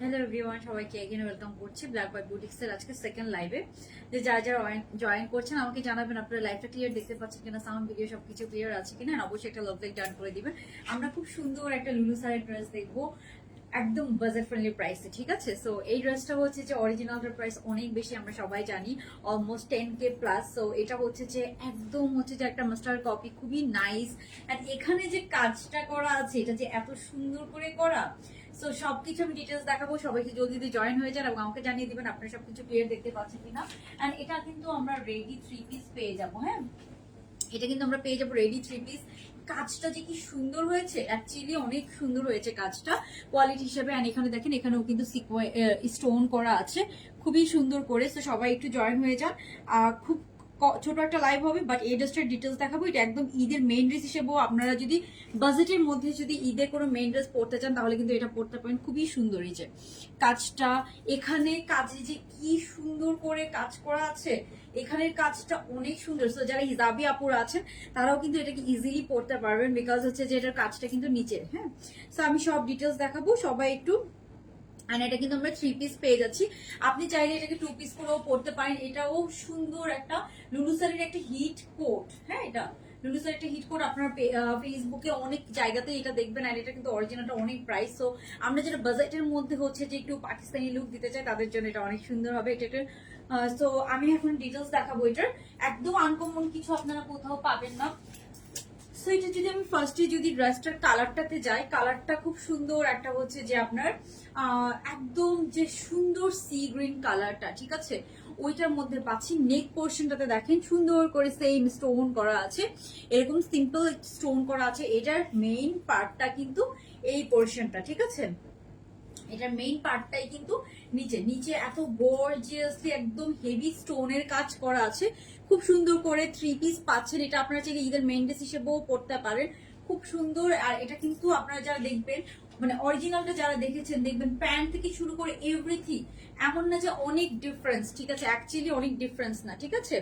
Hello everyone, সবাইকে again welcome করছি black by বুটিক্সের আজকে সেকেন্ড লাইভে। যে যারা যারা জয়েন করছেন আমাকে জানাবেন আপনারা লাইভটা ক্লিয়ার দেখতে পাচ্ছেন কিনা, সাউন্ড ভিডিও সবকিছু ক্লিয়ার আছে কিনা। অবশ্যই একটা লাভ লাইক ডান করে দিবেন। আমরা খুব সুন্দর একটা লুলু সারের ড্রেস দেখবো একদম বাজেট ফ্রেন্ডলি প্রাইসে, ঠিক আছে? সো এই ড্রেসটা হচ্ছে যে অরিজিনালটার প্রাইস অনেক বেশি, আমরা সবাই জানি, অলমোস্ট 10K প্লাস। সো এটা হচ্ছে যে একদম হচ্ছে যে একটা মাস্টার কপি, খুবই নাইস। অ্যান্ড এখানে যে কাজটা করা আছে এটা যে এত সুন্দর করে করা। সো সবকিছু আমি ডিটেলস দেখাবো, সবাইকে জলদি জয়েন হয়ে যান এবং আমাকে জানিয়ে দিবেন আপনারা সবকিছু ক্লিয়ার দেখতে পাচ্ছেন কিনা। অ্যান্ড এটা কিন্তু আমরা রেডি 3 পিস পেয়ে যাবো। হ্যাঁ, এটা কিন্তু আমরা পেয়ে যাবো রেডি 3 পিস। কাজটা যে কি সুন্দর হয়েছে, অ্যাকচুয়ালি অনেক সুন্দর হয়েছে কাজটা কোয়ালিটি হিসেবে। আর এখানে দেখেন, এখানেও কিন্তু স্টোন করা আছে খুবই সুন্দর করে। তো সবাই একটু জয়েন হয়ে যান। খুব ছোট একটা লাইভ হবে, বাট এই ড্রেসটার ডিটেলস দেখাবো। এটা একদম ঈদের মেইন ড্রেস হিসেবেও আপনারা যদি বাজেটের মধ্যে যদি ঈদের কোনো মেইন ড্রেস পরতে চান তাহলে কিন্তু এটা পরতে পারেন। খুবই সুন্দর এই যে কাজটা, এখানে কাজে যে কি সুন্দর করে কাজ করা আছে, এখানের কাজটা অনেক সুন্দর। সো যারা হিজাবি আপুরা আছেন তারাও কিন্তু এটাকে ইজিলি পড়তে পারবেন, বিকজ হচ্ছে যে এটার কাজটা কিন্তু নিচে। হ্যাঁ, সো আমি সব ডিটেলস দেখাবো, সবাই একটু। আর এটা কিন্তু আমরা 3 পিস পেয়ে যাচ্ছি। আপনি চাইলে এটাকে 2 পিস করেও পড়তে পারেন। এটাও সুন্দর একটা লুলুসারির একটা হিট কোট। হ্যাঁ, এটা লুলুসারির একটা হিট কোট। আপনার ফেসবুকে অনেক জায়গাতে এটা দেখবেন। আর এটা কিন্তু অরিজিনালটা অনেক প্রাইস। সো আমরা যেটা বাজেটের মধ্যে হচ্ছে যে একটু পাকিস্তানি লুক দিতে চাই তাদের জন্য এটা অনেক সুন্দর হবে। এটা সো আমি এখন ডিটেলস দেখাবো। এটার একদম আনকমন কিছু আপনারা কোথাও পাবেন না। সো এটা যদি আমি ফার্স্টে যদি ড্রেসটার কালারটাতে যাই, কালারটা খুব সুন্দর একটা হচ্ছে যে আপনার একদম যে সুন্দর সি গ্রিন কালারটা, ঠিক আছে, ওইটার মধ্যে পাচ্ছি। নেক পোর্শনটাতে দেখেন সুন্দর করে সেম স্টোন করা আছে, এরকম সিম্পল স্টোন করা আছে। এটার মেইন পার্টটা কিন্তু এই পোর্শনটা, ঠিক আছে, এটার মেইন পার্টটাই কিন্তু নিচে নিচে এত গর্জিয়াসলি একদম হেভি স্টোনের কাজ করা আছে। খুব সুন্দর করে 3 পিস পাচ্ছেন। এটা আপনারা চাইলে ঈদের মেইন ড্রেস হিসেবেও পড়তে পারেন, খুব সুন্দর। আর এটা কিন্তু আপনারা যারা দেখবেন, মানে অরিজিনালটা যারা দেখেছেন দেখবেন প্যান্ট থেকে শুরু করে এভরিথিং এমন না যে অনেক ডিফারেন্স, ঠিক আছে, অ্যাকচুয়ালি অনেক ডিফারেন্স না, ঠিক আছে।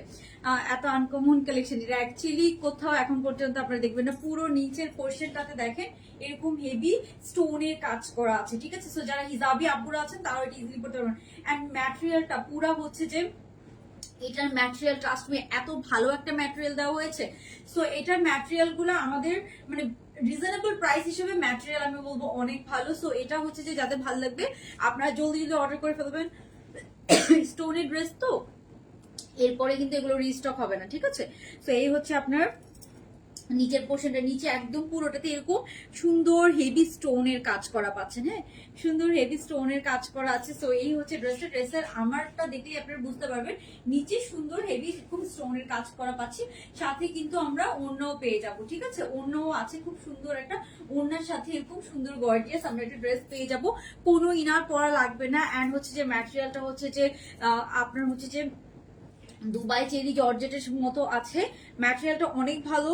এত আনকমন কালেকশন এটা অ্যাকচুয়ালি কোথাও এখন পর্যন্ত আপনারা দেখবেন না। পুরো নিচের পোর্শনটাতে দেখেন এরকম হেভি স্টোনের কাজ করা আছে, ঠিক আছে। সো যারা হিজাবি আব্বুরা আছেন তারাও এটা ইজিলি পড়তে পারবেন। অ্যান্ড ম্যাটেরিয়ালটা পুরা হচ্ছে যে এটার ম্যাটেরিয়াল, ট্রাস্ট মি, এত ভালো একটা ম্যাটেরিয়াল দেওয়া হয়েছে। সো এটার ম্যাটেরিয়াল গুলো আমাদের মানে রিজনেবল প্রাইস হিসেবে ম্যাটেরিয়াল আমি বলবো অনেক ভালো। সো এটা হচ্ছে যে যাদের ভালো লাগবে আপনারা জলদি জলদি অর্ডার করে ফেলবেন। স্টোনের ড্রেস তো এরপরে কিন্তু এগুলো রিস্টক হবে না, ঠিক আছে। তো এই হচ্ছে আপনার নিচের পোর্শনটা, নিচে একদম পুরোটাতে এরকম সুন্দর হেভি স্টোনের কাজ করা পাচ্ছেন। হ্যাঁ, সুন্দর হেভি স্টোনের কাজ করা আছে। সো এই হচ্ছে ড্রেসটা। ড্রেসের আমারটা দেখলেই আপনারা বুঝতে পারবেন নিচে সুন্দর হেভি খুব স্টোনের কাজ করা পাচ্ছি। সাথে কিন্তু আমরা ওড়নাও পেয়ে যাব, ঠিক আছে, ওড়নাও আছে খুব সুন্দর একটা। ওড়নার সাথে এরকম সুন্দর গর্জিয়াস আমরা একটা ড্রেস পেয়ে যাব, কোনো ইনার পরা লাগবে না। অ্যান্ড হচ্ছে যে ম্যাটেরিয়ালটা হচ্ছে যে আপনার হচ্ছে যে দুবাই চেরি জর্জেটের মতো আছে। ম্যাটেরিয়ালটা অনেক ভালো।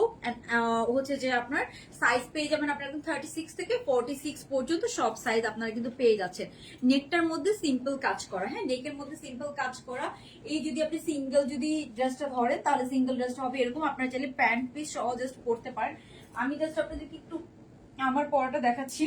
হচ্ছে যে আপনার সাইজ পেয়ে যাবেন আপনার একদম 36 থেকে 46 পর্যন্ত সব সাইজ আপনারা কিন্তু পেয়ে যাচ্ছেন। নেকটার মধ্যে সিম্পল কাজ করা। হ্যাঁ, নেকের মধ্যে সিম্পল কাজ করা। এই যদি আপনি সিঙ্গেল যদি ড্রেসটা ধরেন তাহলে সিঙ্গেল ড্রেসটা হবে এরকম। আপনারা চাইলে প্যান্ট পিস সহ জাস্ট পরতে পারেন। আমি জাস্ট আপনাদেরকে একটু আমার পরাটা দেখাচ্ছি।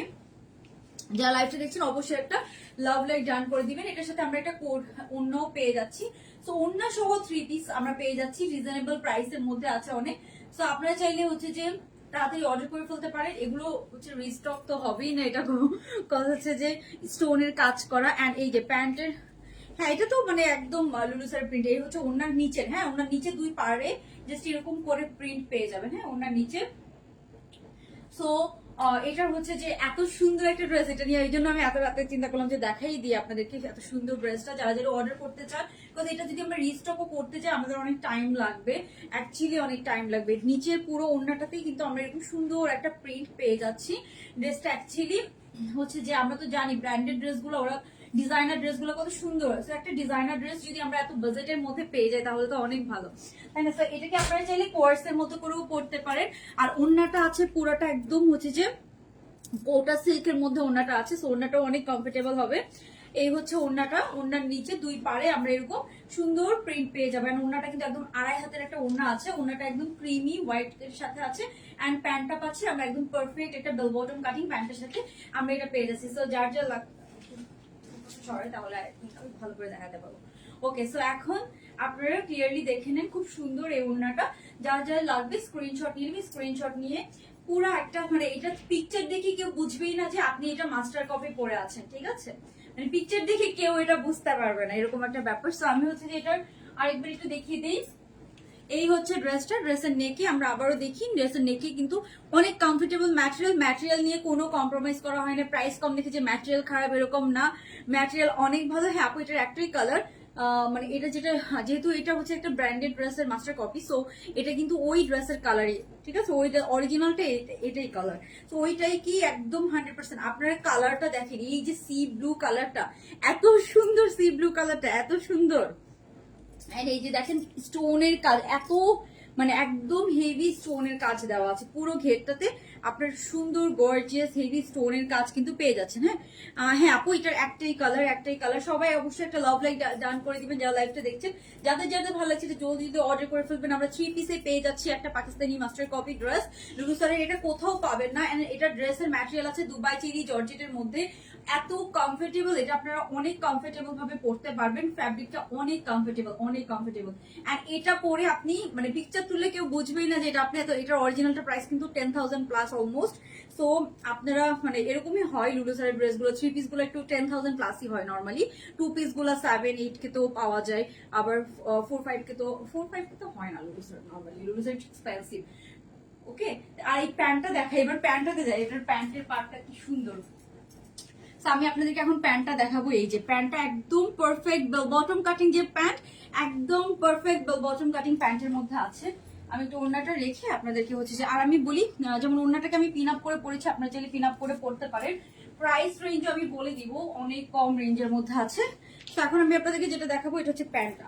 যারা লাইভটা দেখছেন অবশ্যই একটা লাভ লাইক ডান করে দিবেন। এটার সাথে আমরা একটা কোড অন্যও পেয়ে যাচ্ছি। সো অন্য সহ 3 পিস আমরা পেয়ে যাচ্ছি, রিজনেবল প্রাইসের মধ্যে আছে অনেক। সো আপনারা চাইলে হচ্ছে যে তাড়াতাড়ি অর্ডার করে ফেলতে পারেন। এগুলো হচ্ছে রিস্টক তো হবেই না, এটা কথা হচ্ছে যে স্টোনের কাজ করা। অ্যান্ড এই যে প্যান্টের, হ্যাঁ এটা তো মানে একদম লুলুসার প্রিন্ট। এই হচ্ছে ওনার নিচের, হ্যাঁ ওনার নিচে দুই পাড়ে জাস্ট এরকম করে প্রিন্ট পেয়ে যাবেন। হ্যাঁ, ওনার নিচে। সো এটা হচ্ছে যে এত সুন্দর একটা ড্রেস, এটা নিয়ে এই জন্য আমি এত রাতে চিন্তা করলাম যে দেখাই দিই আপনাদেরকে এত সুন্দর ড্রেসটা। যারা যারা অর্ডার করতে চান, কারণ এটা যদি আমরা রিস্টকও করতে চাই আমাদের অনেক টাইম লাগবে, অ্যাকচুয়ালি অনেক টাইম লাগবে। নিচের পুরো ওড়নাটাতেই কিন্তু আমরা এরকম সুন্দর একটা প্রিন্ট পেয়ে যাচ্ছি। ড্রেসটা অ্যাকচুয়ালি হচ্ছে যে আমরা তো জানি ব্র্যান্ডেড ড্রেসগুলো ওরা ডিজাইনার ড্রেসগুলো কত সুন্দর। একটা ডিজাইনার ড্রেস যদি আমরা এত বাজেটের মধ্যে পেয়ে যাই তাহলে তো অনেক ভালো, তাই না? এটাকে আপনারা চাইলে কোর্সের মতো করেও পড়তে পারেন। আর ওড়নাটা আছে পুরোটা একদম হচ্ছে যে কোটা সিল্কের মধ্যে ওড়নাটা আছে। সো ওড়নাটা অনেক কমফোর্টেবল হবে। এই হচ্ছে ওড়নাটা। ওড়নার নিচে দুই পাড়ে আমরা এরকম সুন্দর প্রিন্ট পেয়ে যাবেন। ওড়নাটা কিন্তু একদম 2.5 হাতের একটা ওড়না আছে। ওড়নাটা একদম ক্রিমি হোয়াইট এর সাথে আছে। অ্যান্ড প্যান্টটা পাচ্ছি আমরা একদম পারফেক্ট একটা বেল বটম কাটিং প্যান্টের সাথে আমরা এটা পেয়ে যাচ্ছি। সো যার যা সরাই তাহলে আমি ভালো করে দেখাতে পারবো। ওকে, সো এখন আপনারা ক্লিয়ারলি দেখে নেন, খুব সুন্দর এই ওড়নাটা। যার যার লাগবে স্ক্রিনশট নিয়ে নেবেন, স্ক্রিনশট নিয়ে পুরো একটা মানে এটা পিকচার দেখে কেউ বুঝবেই না যে আপনি এটা মাস্টার কপি পরে আছেন, ঠিক আছে? মানে পিকচার দেখে কেউ এটা বুঝতে পারবে না, এরকম একটা ব্যাপার। সো আমি হচ্ছে যে এটার আরেকবার একটু দেখিয়ে দিই। এই হচ্ছে ড্রেসটা, ড্রেসের নেকে আমরা আবারও দেখি, ড্রেসের নেকে কিন্তু অনেক কমফোর্টেবল ম্যাটেরিয়াল নিয়ে কোনো কম্প্রোমাইজ করা হয় না। প্রাইস কম দেখে যে ম্যাটেরিয়াল খারাপ এরকম না, ম্যাটেরিয়াল অনেক ভালো। হ্যাঁ আপু এটার একটাই কালার, মানে এটা যেটা যেহেতু এটা হচ্ছে একটা ব্র্যান্ডেড ড্রেসের মাস্টার কপি, সো এটা কিন্তু ওই ড্রেসের কালারই, ঠিক আছে? ওই অরিজিনালটা এটাই কালার, তো ওইটাই কি একদম 100%। আপনারা কালারটা দেখেন, এই যে সি ব্লু কালারটা, এত সুন্দর সি ব্লু কালারটা, এত সুন্দর। এই যে দেখেন স্টোনের কাজ, এত মানে একদম হেভি স্টোনের কাজ দেওয়া আছে পুরো ঘেরটাতে। আপনার সুন্দর গর্জিয়াস হেভি স্টোনের কাজ কিন্তু পেয়ে যাচ্ছেন। হ্যাঁ আপু এটার একটাই কালার। সবাই অবশ্যই একটা লাভ লাইক ডান করে দিবেন যারা লাইভটা দেখছেন। যাদের যাদের ভালো লাগছে এটা জলদি জলদি অর্ডার করে ফেলবেন। আমরা 3 পিসে পেয়ে যাচ্ছি একটা পাকিস্তানি মাস্টার কপি ড্রেস লুলু স্যারের। এটা কোথাও পাবেন না। এটা ড্রেসের ম্যাটেরিয়াল আছে দুবাই চেরি জর্জেটের মধ্যে, এত কমফোর্টেবল, এটা আপনারা অনেক কমফোর্টেবল ভাবে পড়তে পারবেন। ফ্যাব্রিকটা অনেক কমফোর্টেবল। এন্ড এটা পরে আপনি মানে পিকচার তুললে কেউ বুঝবেই না যে এটা আপনি, এটার অরিজিনালটা প্রাইস কিন্তু 10,000 প্লাস অলমোস্ট। সো আপনারা মানে এরকমই হয় লুলু স্যারের ড্রেস গুলো, 3 পিস গুলো একটু 10,000 প্লাসই হয় নর্মালি। 2 পিস গুলো 7-8 কে তো পাওয়া যায়, আবার 4-5 কে তো হয় না লুলু স্যার নর্মালি। লুলু স্যার এক্সপেন্সিভ। ওকে, আর এই প্যান্টটা দেখাই, এবার প্যান্টটাতে যাই। এটার প্যান্টের পার্টটা কি সুন্দর। আমি আপনাদেরকে এখন প্যান্টটা দেখাবো। এই যে প্যান্টটা একদম পারফেক্ট বেল বটম কাটিং, যে প্যান্ট একদম পারফেক্ট বেল বটম কাটিং প্যান্টের মধ্যে আছে। আমি একটু ওড়নাটা রেখে আপনাদেরকে হচ্ছে যে, আর আমি বলি যেমন ওড়নাটাকে আমি পিন আপ করে পরেছি, আপনারা চাইলে পিন আপ করে পড়তে পারেন। প্রাইস রেঞ্জ আমি বলে দিব, অনেক কম রেঞ্জের মধ্যে আছে। তো এখন আমি আপনাদেরকে যেটা দেখাবো এটা হচ্ছে প্যান্টটা,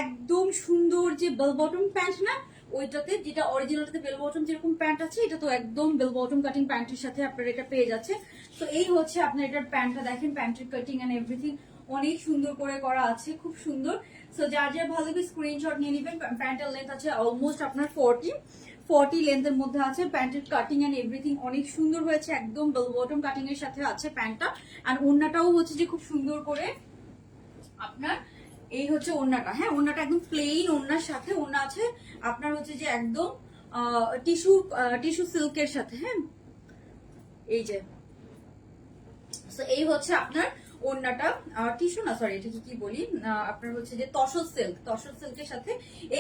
একদম সুন্দর যে বেল বটম প্যান্ট না, ওইটাতে যেটা অরিজিনালটাতে বেল বটম যেরকম প্যান্ট আছে, এটা তো একদম বেল বটম কাটিং প্যান্টের সাথে আপনারা এটা পেয়ে যাচ্ছে। তো এই হচ্ছে আপনার এটার প্যান্টটা দেখেন, প্যান্টের কাটিং এন্ড এভরিথিং অনেক সুন্দর করে করা আছে, খুব সুন্দর। সো যার যার ভালো লাগে স্ক্রিনশট নিয়ে নেবেন। প্যান্টের লেন্থ আছে অলমোস্ট আপনার 40 লেন্থের মধ্যে আছে। প্যান্টের কাটিং এন্ড এভরিথিং অনেক সুন্দর হয়েছে, একদম বেল বটম কাটিং এর সাথে আছে প্যান্টটা। আর ওড়নাটাও হচ্ছে যে খুব সুন্দর করে আপনার, এই হচ্ছে ওড়নাটা। হ্যাঁ ওড়নাটা একদম প্লেন ওড়নার সাথে, ওড়না আছে আপনার হচ্ছে যে একদম টিস্যু সিল্কের সাথে। হ্যাঁ এই যে, এই হচ্ছে আপনার ওড়নাটা, টিস্যু না সরি এটা কি বলি আপনার হচ্ছে যে তসর সিল্কের সাথে।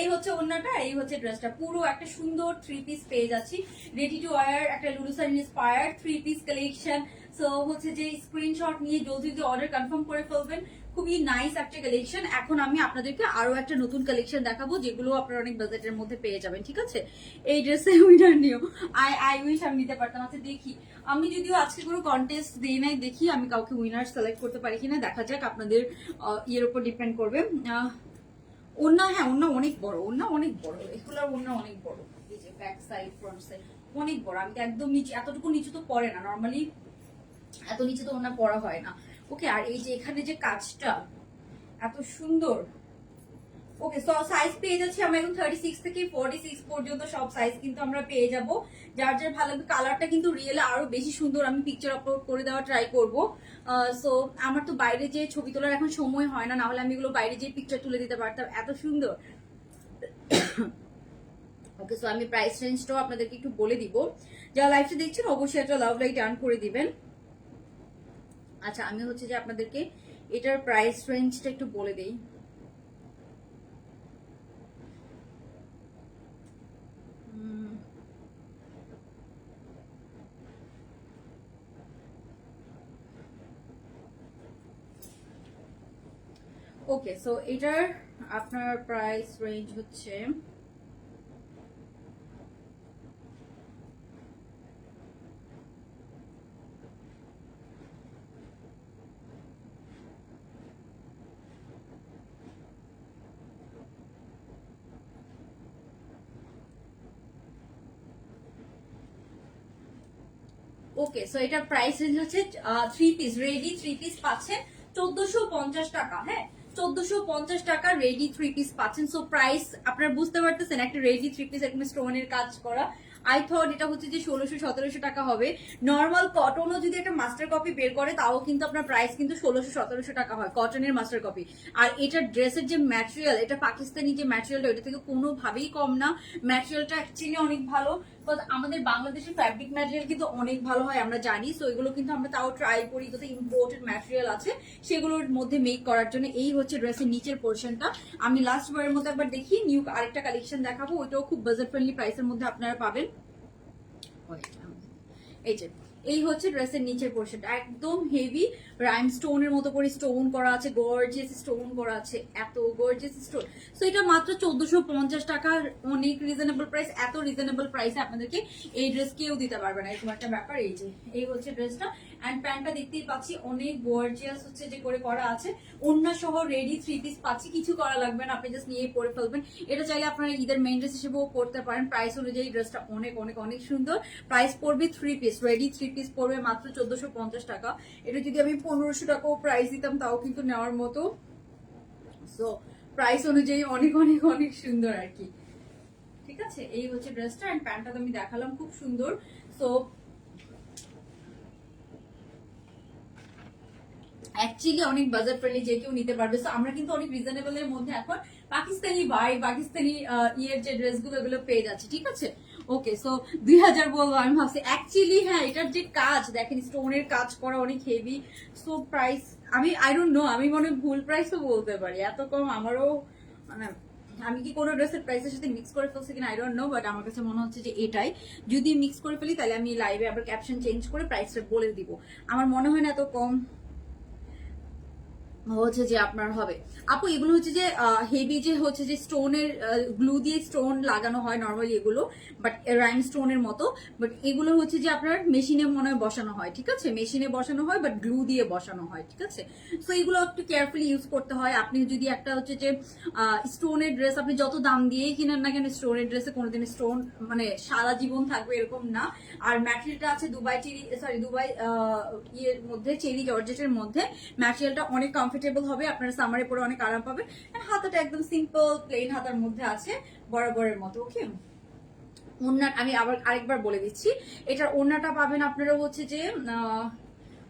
এই হচ্ছে ওড়নাটা, এই হচ্ছে ড্রেসটা। পুরো একটা সুন্দর 3 পিস পেয়ে যাচ্ছি, রেডি টু ওয়্যার একটা লুলু sir inspired 3 piece collection. So হচ্ছে যে স্ক্রিনশট নিয়ে জলদি জলদি অর্ডার কনফার্ম করে ফেলবেন। খুবই নাইস একটা কালেকশন। এখন আমি আপনাদেরকে আরো একটা নতুন কালেকশন দেখাবো যেগুলো আপনারা অনেক বাজেটের মধ্যে পেয়ে যাবেন, ঠিক আছে? এই ড্রেসের উইনার নিও, আই উইশ আমি নিতে পারতাম। আচ্ছা দেখি, আমি যদিও আজকে কোনো কন্টেস্ট দিই নাই, দেখি আমি কাউকে উইনার সিলেক্ট করতে পারি কিনা, দেখা যাক, আপনাদের ইয়ের উপর ডিপেন্ড করবে। ওড়না, হ্যাঁ ওড়না অনেক বড়, এগুলোর ওড়না অনেক বড়। এই যে ব্যাক সাইড ফ্রন্ট সাইড অনেক বড়। আমি তো একদম নিচে, এতটুকু নিচে তো পরে না নর্মালি, এত নিচে তো ওড়না পরা হয় না। ওকে, আর এই যে এখানে যে কাজটা এত সুন্দর। ওকে, সো সাইজ পেয়ে যাচ্ছি আমরা এখন 36 থেকে 46 পর্যন্ত সব সাইজ কিন্তু আমরা পেয়ে যাব। যার যার ভালো লাগবে। কালারটা কিন্তু রিয়েলে আরো বেশি সুন্দর, আমি পিকচার আপলোড করে দেওয়া ট্রাই করব। সো আমার তো বাইরে যে ছবি তোলার এখন সময় হয় না, নাহলে আমি এগুলো বাইরে যে পিকচার তুলে দিতে পারতাম, এত সুন্দর। ওকে, সো আমি প্রাইস রেঞ্জটাও আপনাদেরকে একটু বলে দিব। যারা লাইভটা দেখছেন অবশ্যই একটা লাভ লাইক ডান করে দিবেন। আচ্ছা আমি হচ্ছে যে আপনাদেরকে এটার প্রাইস রেঞ্জটা একটু বলে দিই। ওকে, সো এটার আপনার প্রাইস রেঞ্জ হচ্ছে ওকে, সো এটার প্রাইস রেঞ্জ হচ্ছে 3 পিস রেডি 3 পিস পাচ্ছেন 1450 টাকা। হ্যাঁ 1450 টাকা রেডি 3 পিস পাচ্ছেন। সো প্রাইস আপনারা বুঝতে পারতেছেন, একটা রেডি 3 পিস একদম স্টোনের কাজ করা আই থট এটা হচ্ছে যে 1600-1700 টাকা হবে। নর্মাল কটনও যদি একটা মাস্টার কপি বের করে তাও কিন্তু আপনার প্রাইস কিন্তু 1600-1700 টাকা হয় কটনের মাস্টার কপি। আর এটা ড্রেসের যে ম্যাটেরিয়াল, এটা পাকিস্তানি যে ম্যাটেরিয়ালটা, ওটা থেকে কোনোভাবেই কম না। ম্যাটেরিয়ালটা অ্যাকচুয়ালি অনেক ভালো। আমাদের বাংলাদেশের ফ্যাব্রিক ম্যাটেরিয়াল কিন্তু অনেক ভালো হয় আমরা জানি, সো এগুলো কিন্তু আমরা তাও ট্রাই করি। যত ইম্পোর্টেড ম্যাটেরিয়াল আছে সেগুলোর মধ্যে মেক করার জন্য। এই হচ্ছে ড্রেসের নিচের পোর্শনটা। আমি লাস্ট বারের মতো একবার দেখি নিউ আরেকটা কালেকশন দেখাবো, ওইটাও খুব বাজেট ফ্রেন্ডলি প্রাইসের মধ্যে আপনারা পাবেন। এই যে এই হচ্ছে ড্রেসের নিচের পোর্শনটা, একদম হেভি রাইম স্টোনের মতো করে স্টোন করা আছে, গর্জিয়াস স্টোন করা আছে, এত গর্জিয়াস স্টোন। সো এটা মাত্র 1450 টাকার অনেক রিজনেবল প্রাইস। এত রিজনেবল প্রাইসে আপনাদেরকে এই ড্রেস কেউ দিতে পারবে না, এরকম একটা ব্যাপার। এই যে এই হচ্ছে ড্রেসটা, অ্যান্ড প্যান্টটা দেখতেই পাচ্ছি অনেক গর্জিয়াস হচ্ছে যে করে করা আছে। ওড়না সহ রেডি 3 পিস পাচ্ছি, কিছু করা লাগবে না, আপনি জাস্ট নিয়ে পরে ফেলবেন। এটা চাইলে আপনারা ঈদের মেইন ড্রেস হিসেবেও পরতে পারেন। প্রাইস অনুযায়ী ড্রেসটা অনেক অনেক অনেক সুন্দর। প্রাইস পড়বে 3 পিস, রেডি 3 পিস পড়বে মাত্র 1450 টাকা। এটা যদি আমি 1500 টাকাও প্রাইস দিতাম তাও কিন্তু নেওয়ার মতো। সো প্রাইস অনুযায়ী অনেক অনেক অনেক সুন্দর আর কি। ঠিক আছে, এই হচ্ছে ড্রেসটা, এন্ড প্যান্টটা তো আমি দেখালাম, খুব সুন্দর। সো অ্যাকচুয়ালি অনেক বাজার ফ্রেন্ডলি, যে কেউ নিতে পারবে। সো আমরা কিন্তু অনেক রিজনেবল এর মধ্যে এখন পাকিস্তানি পাকিস্তানি ইয়ের যে ড্রেসগুলো এগুলো পেয়ে যাচ্ছে। ঠিক আছে, ওকে। সো 2000 বলবো আমি ভাবছি অ্যাকচুয়ালি, হ্যাঁ এটার যে কাজ দেখেন, স্টোনের কাজ করা অনেক হেভি। সো প্রাইস আমি আই ডোন্ট নো, আমি মনে ভুল প্রাইসও বলতে পারি, এত কম আমারও মানে আমি কি কোনো ড্রেসের প্রাইসের সাথে মিক্স করে ফেলছি কিনা আই ডোন্ট নো, বাট আমার কাছে মনে হচ্ছে যে এটাই। যদি মিক্স করে ফেলি তাহলে আমি লাইভে আবার ক্যাপশন চেঞ্জ করে প্রাইসটা বলে দিব। আমার মনে হয় না এত কম হচ্ছে যে আপনার হবে। আপু এগুলো হচ্ছে যে হেভি যে হচ্ছে যে স্টোনের গ্লু দিয়ে স্টোন লাগানো হয় নর্মালি এগুলো, বাট রাইম স্টোনের মতো। বাট এগুলো হচ্ছে যে আপনার মেশিনে মনে হয় বসানো হয়। ঠিক আছে, মেশিনে বসানো হয়, বাট গ্লু দিয়ে বসানো হয়। ঠিক আছে, সো এগুলো একটু কেয়ারফুলি ইউজ করতে হয়। আপনি যদি একটা হচ্ছে যে স্টোনের ড্রেস আপনি যত দাম দিয়েই কিনেন না কেন, স্টোনের ড্রেসে কোনোদিন স্টোন মানে সারা জীবন থাকবে এরকম না। আর ম্যাটেরিয়ালটা আছে দুবাই ইয়ের মধ্যে, চেরি জর্জেটের মধ্যে। ম্যাটেরিয়ালটা অনেক কমফোর্টেবল হবে, আপনারা সামারে পরে অনেক আরাম পাবেন। হাতাটা একদম সিম্পল প্লেন হাতার মধ্যে আছে, বরাবরের মতো। ওকে, ওড়না আমি আবার আরেকবার বলে দিচ্ছি, এটার ওড়নাটা পাবেন আপনারা হচ্ছে যে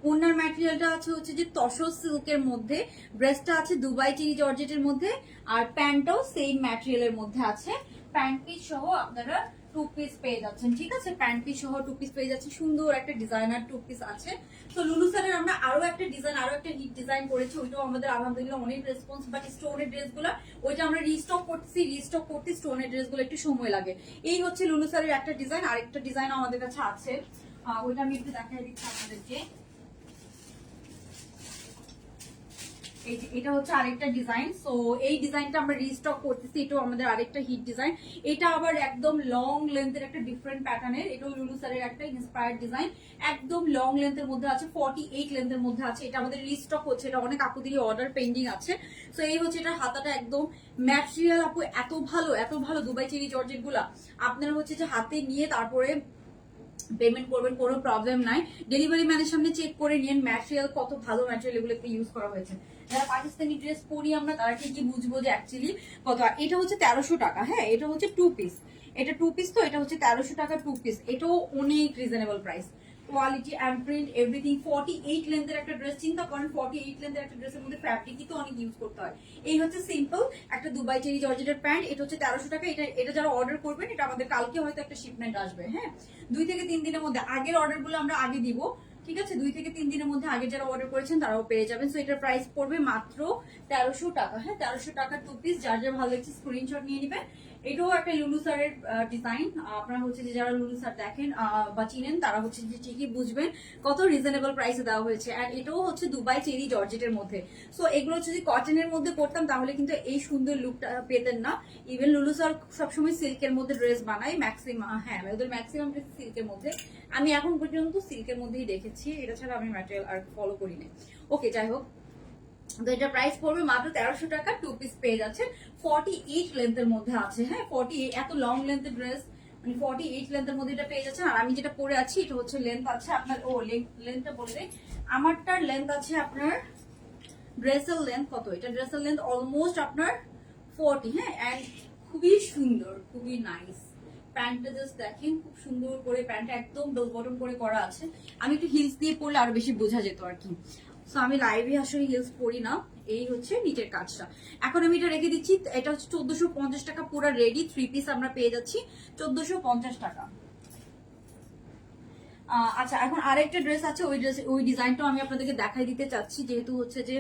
ওড়নার ম্যাটেরিয়ালটা আছে হচ্ছে যে তসর সিল্কের মধ্যে, ড্রেসটা আছে দুবাই চেরি জর্জেটের মধ্যে, আর প্যান্টটাও সেম ম্যাটেরিয়ালের মধ্যে আছে। প্যান্ট পিস সহ আপনারা 2 পিস পেয়ে যাচ্ছেন। ঠিক আছে, প্যান্ট পিস সহ 2 পিস পেয়ে যাচ্ছেন। সুন্দর একটা ডিজাইনার 2 পিস আছে। তো লুলু স্যারের আমরা আরো একটা ডিজাইন, আরো একটা হিট ডিজাইন করেছি, ওইটাও আমাদের আলহামদুলিল্লাহ অনেক রেসপন্স। বাট স্টোনের ড্রেসগুলো ওইটা আমরা রিস্টক করতেছি, রিস্টক করতে স্টোনের ড্রেসগুলো একটু সময় লাগে। এই হচ্ছে লুলু স্যারের একটা ডিজাইন, আরেকটা ডিজাইন আমাদের কাছে আছে, ওইটা আমি একটু দেখাই দিচ্ছি আপনাদেরকে। এটা হচ্ছে আরেকটা ডিজাইন। সো এই ডিজাইনটা আমরা রিস্টক করতেছি, এটাও আমাদের আরেকটা হিট ডিজাইন। এটা আবার একদম লং লেন্থের একটা ডিফারেন্ট প্যাটার্নের, এটাও লুলু স্যারের একটা ইন্সপায়ার্ড ডিজাইন। একদম লং লেন্থের মধ্যে আছে, 48 লেন্থের মধ্যে আছে। এটা আমাদের রিস্টক হচ্ছে, এটা অনেক আপুদেরই অর্ডার পেন্ডিং আছে। সো এই হচ্ছে এটা হাতাটা, একদম ম্যাটেরিয়াল আপু এত ভালো, এত ভালো দুবাই চেরি জর্জেট গুলা। আপনারা হচ্ছে যে হাতে নিয়ে তারপরে পেমেন্ট করবেন, কোনো প্রবলেম নাই। ডেলিভারি ম্যানের সামনে চেক করে নিন ম্যাটেরিয়াল কত ভালো ম্যাটেরিয়াল এগুলোতে ইউজ করা হয়েছে। যারা পাকিস্তানি ড্রেস পরি আমরা তারা ঠিকই বুঝবো যে অ্যাকচুয়ালি কত। এটা হচ্ছে 1300 টাকা, হ্যাঁ এটা হচ্ছে 2 পিস, এটা 2 পিস, তো এটা হচ্ছে 1300 টাকা 2 পিস। এটাও অনেক reasonable price, quality and print everything. 48 লেন্থের একটা ড্রেস, চিন্তা করেন 48 লেন্থের একটা ড্রেসের মধ্যে ফ্যাব্রিকই তো অনেক ইউজ করতে হয়। এই হচ্ছে সিম্পল একটা দুবাই চেরি জর্জেটের প্যান্ট, এটা হচ্ছে 1300 টাকা। এটা যারা অর্ডার করবেন, এটা আমাদের কালকে হয়তো একটা শিপমেন্ট আসবে, হ্যাঁ 2 থেকে 3 দিনের মধ্যে। আগের অর্ডারগুলো আমরা আগে দিব, ঠিক আছে, 2 থেকে 3 দিনের মধ্যে আগে যারা অর্ডার করেছেন তারাও পেয়ে যাবেন। সো এটার প্রাইস পড়বে মাত্র 1300 টাকা, হ্যাঁ 1300 টাকা 2 পিস। যার যার ভালো লাগছে স্ক্রিনশট নিয়ে নেবেন। এটাও একটা লুলু স্যারের ডিজাইন। আপনারা হচ্ছে যে যারা লুলু স্যার দেখেন বা চিনেন তারা হচ্ছে যে ঠিকই বুঝবেন কত রিজনেবল প্রাইসে দেওয়া হয়েছে। আর এটাও হচ্ছে দুবাই চেরি জর্জেটের মধ্যে। সো এগুলো হচ্ছে যদি কটনের মধ্যে করতাম তাহলে কিন্তু এই সুন্দর লুকটা পেতেন না। ইভেন লুলু স্যার সবসময় সিল্কের মধ্যে ড্রেস বানায় ম্যাক্সিমাম, হ্যাঁ ওদের ম্যাক্সিমাম ড্রেস সিল্কের মধ্যে। আমি এখন পর্যন্ত সিল্কের মধ্যেই দেখেছি, এটা ছাড়া আমি ম্যাটেরিয়াল আর ফলো করি না। ওকে, যাই হোক, তো এটা প্রাইস পড়বে মাত্র 1300 টাকা, 2 পিস পেয়ে যাচ্ছে। 48 লেন্থের মধ্যে আছে, হ্যাঁ 48, এত লং লেন্থের ড্রেস মানে 48 লেন্থের মধ্যে এটা পেয়ে যাচ্ছেন। আর আমি যেটা পরে আছি এটা হচ্ছে লেন্থ আছে আপনার, লেন্থটা বলে দেই, আমারটার লেন্থ আছে আপনার, ড্রেসের লেন্থ কত, এটা ড্রেসের লেন্থ অলমোস্ট আপনার 40, হ্যাঁ, এন্ড খুবই সুন্দর, খুবই নাইস, প্যান্টটা জাস্ট দেখেন, খুব সুন্দর করে প্যান্টটা একদম বেল বটম করে করা আছে। আমি একটু হিলস দিয়ে পরলে আরো বেশি বোঝা যেত আর কি। সো আমি লাইভে আসলে হিলস পরি না। এই হচ্ছে নিচের কাজটা। এখন আমি এটা রেখে দিচ্ছি। এটা হচ্ছে 1450 টাকা, পুরো রেডি 3 পিস আমরা পেয়ে যাচ্ছি 1450 টাকা। আচ্ছা, এখন আরেকটা ড্রেস আছে, ওই ডিজাইনটাও আমি আপনাদেরকে দেখাই দিতে চাচ্ছি, যেহেতু হচ্ছে যে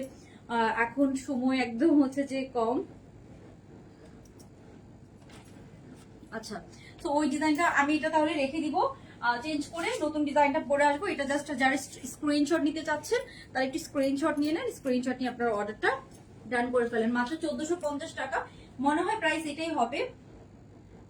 এখন সময় একদম হচ্ছে যে কম। আচ্ছা, তো ওই ডিজাইনটা আমি এটা তাহলে রেখে দিব, চেঞ্জ করে নতুন ডিজাইনটা পরে আসবো। এটা জাস্ট যারা স্ক্রিনশট নিতে চাচ্ছেন তারা একটু স্ক্রিনশট নিয়ে নেন, স্ক্রিনশট নিয়ে আপনার অর্ডারটা ডান করে ফেলেন। মাত্র 1450 টাকা, মনে হয় প্রাইস এটাই হবে।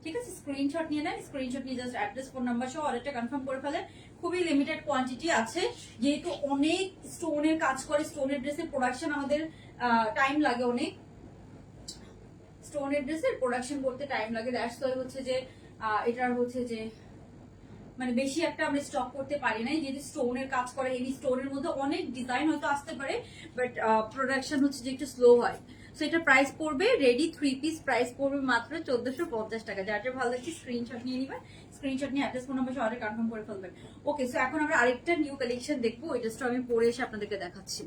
ঠিক আছে, স্ক্রিনশট নিয়ে নেন, স্ক্রিনশট নিয়ে জাস্ট অ্যাড্রেস ফোন নাম্বার সহ অর্ডারটা কনফার্ম করে ফেলেন। খুবই লিমিটেড কোয়ান্টিটি আছে, যেহেতু অনেক স্টোনের কাজ করে, স্টোনের ড্রেসের প্রোডাকশন আমাদের টাইম লাগে অনেক, স্টোনের ড্রেসের প্রোডাকশন করতে টাইম লাগে। দ্যাটস ওয়াই হচ্ছে যে এটার হচ্ছে যে মানে বেশি একটা আমরা স্টক করতে পারি নাই, যেহেতু স্টোনের কাজ করে। এই স্টোনের মধ্যে অনেক ডিজাইন হয়তো আসতে পারে, বাট প্রোডাকশন হচ্ছে যে একটু স্লো হয়। সো এটা প্রাইস পড়বে, রেডি 3 পিস প্রাইস পড়বে মাত্র 1450 টাকা। যার যার ভালো লাগছে স্ক্রিনশট নিয়ে নিবেন, স্ক্রিনশট নিয়ে address phone number order confirm করে ফেলবেন। ওকে, সো এখন আমরা আরেকটা নিউ কালেকশন দেখবো, এই ড্রেসটা আমি পরে এসে আপনাদেরকে দেখাচ্ছি।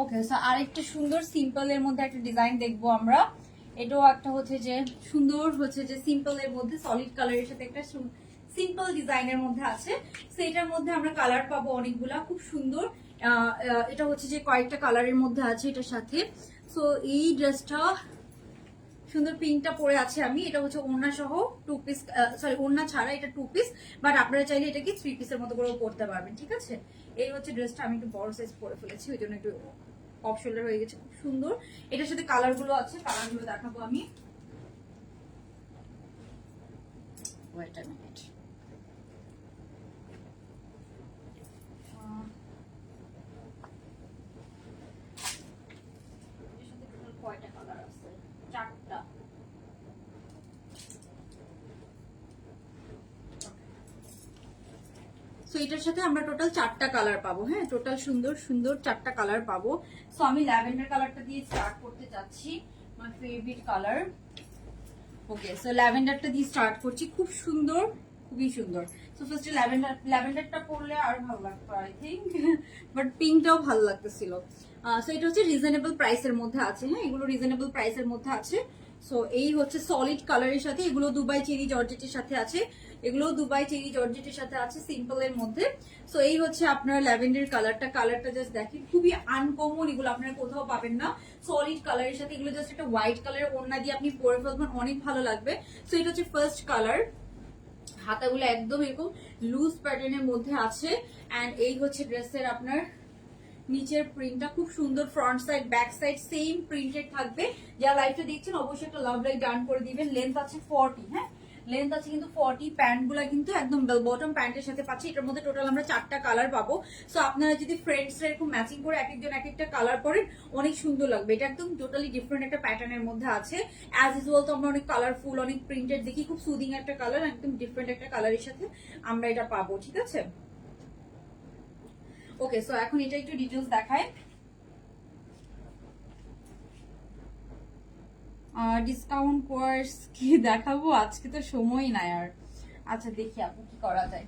ওকে, সো আরেকটা সুন্দর সিম্পল এর মধ্যে একটা ডিজাইন দেখবো আমরা। এটাও একটা হচ্ছে যে সুন্দর হচ্ছে যে সিম্পল এর মধ্যে সলিড কালারের সাথে একটা সিম্পল ডিজাইনের মধ্যে আছে। সো এটার মধ্যে আমরা কালার পাবো অনেকগুলা, খুব সুন্দর। এটা হচ্ছে যে কয়েকটা কালারের মধ্যে আছে এটার সাথে। সো এই ড্রেসটা সুন্দর পিঙ্কটা পরে আছে আমি। এটা হচ্ছে ওড়না সহ 2 পিস, সরি ওড়না ছাড়া এটা 2 পিস, বাট আপনারা চাইলে এটাকে 3 পিসের মতো করেও পরতে পারবেন। ঠিক আছে, এই হচ্ছে ড্রেসটা। আমি একটু বড় সাইজ পরে ফেলেছি, ওই জন্য একটু অফ শোল্ডার হয়ে গেছে, খুব সুন্দর। এটার সাথে কালার গুলো আছে, কালার গুলো দেখাবো আমি। ওয়েট আ মিনিট, কয়টা কালার আছে? 4টা। সো এটার সাথে আমরা টোটাল 4টা কালার পাবো। হ্যাঁ, টোটাল সুন্দর সুন্দর 4টা কালার পাবো। সো আমি ল্যাভেন্ডার কালারটা দিয়ে স্টার্ট করতে যাচ্ছি, my favourite colour. Okay, so ল্যাভেন্ডারটা দিয়ে স্টার্ট করছি, খুব সুন্দর, খুবই সুন্দর। সো ফার্স্টে ল্যাভেন্ডারটা পরলে আর ভালো লাগতো আই থিঙ্ক, বাট পিঙ্কটাও ভালো লাগতেছিল। সো এটা হচ্ছে রিজনেবল প্রাইসের মধ্যে আছে। হ্যাঁ, এগুলো রিজনেবল প্রাইসের মধ্যে আছে। সো এই হচ্ছে সলিড কালারের সাথে, এগুলো দুবাই চেরি জর্জেটের সাথে আছে, এগুলো দুবাই চেরি জর্জেটের সাথে আছে সিম্পল এর মধ্যে। সো এই হচ্ছে আপনার ল্যাভেন্ডার কালারটা জাস্ট দেখেন, খুবই আনকমন, এগুলো আপনারা কোথাও পাবেন না। সলিড কালারের সাথে এগুলো জাস্ট একটা হোয়াইট কালারের ওড়না দিয়ে আপনি পরে ফেলবেন, অনেক ভালো লাগবে। সো এটা হচ্ছে ফার্স্ট কালার। হাতাগুলো একদম এরকম লুজ প্যাটার্নের মধ্যে আছে। এন্ড এই হচ্ছে ড্রেসের আপনার নিচের প্রিন্টটা, খুব সুন্দর। Front side back side same printed থাকবে। যারা লাইভটা দেখছেন অবশ্যই একটা লাভ লাইক ডান করে দিবেন। লেন্থ আছে 40, হ্যাঁ লেন্থ আছে কিন্তু 40। প্যান্ট গুলা কিন্তু একদম বেল বটম প্যান্টের সাথে পাচ্ছি। এটার মধ্যে টোটাল আমরা 4টা কালার পাবো। সো আপনারা যদি ফ্রেন্ডসরা এরকম ম্যাচিং করে এক একজন এক একটা কালার পরেন, অনেক সুন্দর লাগবে। এটা একদম টোটালি ডিফারেন্ট একটা প্যাটার্নের মধ্যে আছে। অ্যাজ ইউজুয়াল তো আমরা অনেক কালারফুল, অনেক প্রিন্টেড দেখি, খুব সুদিং একটা কালার, একদম ডিফারেন্ট একটা কালারের সাথে আমরা এটা পাবো। ঠিক আছে, ওকে। সো এখন এটা একটু ডিটেলস দেখায়। ডিসকাউন্ট কোর্স কি দেখাবো, আজকে তো সময় নাই আর। আচ্ছা দেখি আপু কি করা যায়।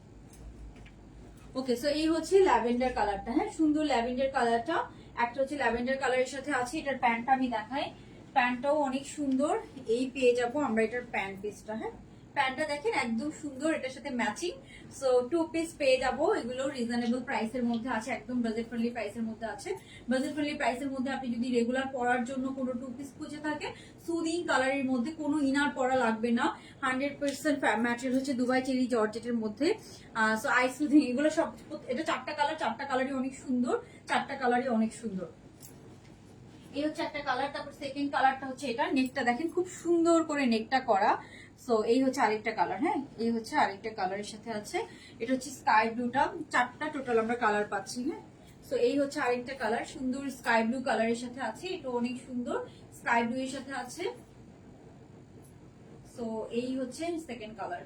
ওকে, সো এই হচ্ছে ল্যাভেন্ডার কালারটা, হ্যাঁ সুন্দর ল্যাভেন্ডার কালারটা। একটা হচ্ছে ল্যাভেন্ডার কালারের সাথে আছে, এটার প্যান্টটা আমি দেখাই। প্যান্টটাও অনেক সুন্দর, এই পেয়ে যাবো আমরা এটার প্যান্ট পিসটা। হ্যাঁ প্যান্টটা দেখেন একদম সুন্দর, এটার সাথে ম্যাচিং। সো 2 পিস পেয়ে যাবো, এগুলো রিজনেবল প্রাইসের মধ্যে আছে, একদম বাজেট ফ্রেন্ডলি প্রাইসের মধ্যে আছে। বাজেট ফ্রেন্ডলি প্রাইসের মধ্যে আপনি যদি রেগুলার পরার জন্য কোনো 2 পিস খুঁজে থাকে, সুদিং কালারের মধ্যে কোনো ইনার পরা লাগবে না। 100% ম্যাটেরিয়াল হচ্ছে দুবাই চেরি জর্জেটের মধ্যে। সো আই সুদিং এগুলো সব, এটা 4টা কালার, 4টা কালারই অনেক সুন্দর, 4টা কালারই অনেক সুন্দর। এই হচ্ছে একটা কালার। তারপর সেকেন্ড কালারটা হচ্ছে এটা, নেকটা দেখেন খুব সুন্দর করে নেকটা করা। সো এই হচ্ছে আরেকটা কালার, হ্যাঁ এই হচ্ছে আরেকটা কালারের সাথে আছে। এটা হচ্ছে স্কাই ব্লুটা, 4টা টোটাল আমরা কালার পাচ্ছি। হ্যাঁ সো এই হচ্ছে আরেকটা কালার, সুন্দর স্কাই ব্লু কালারের সাথে আছে, এটা অনেক সুন্দর স্কাই ব্লু এর সাথে আছে। সো এই হচ্ছে সেকেন্ড কালার।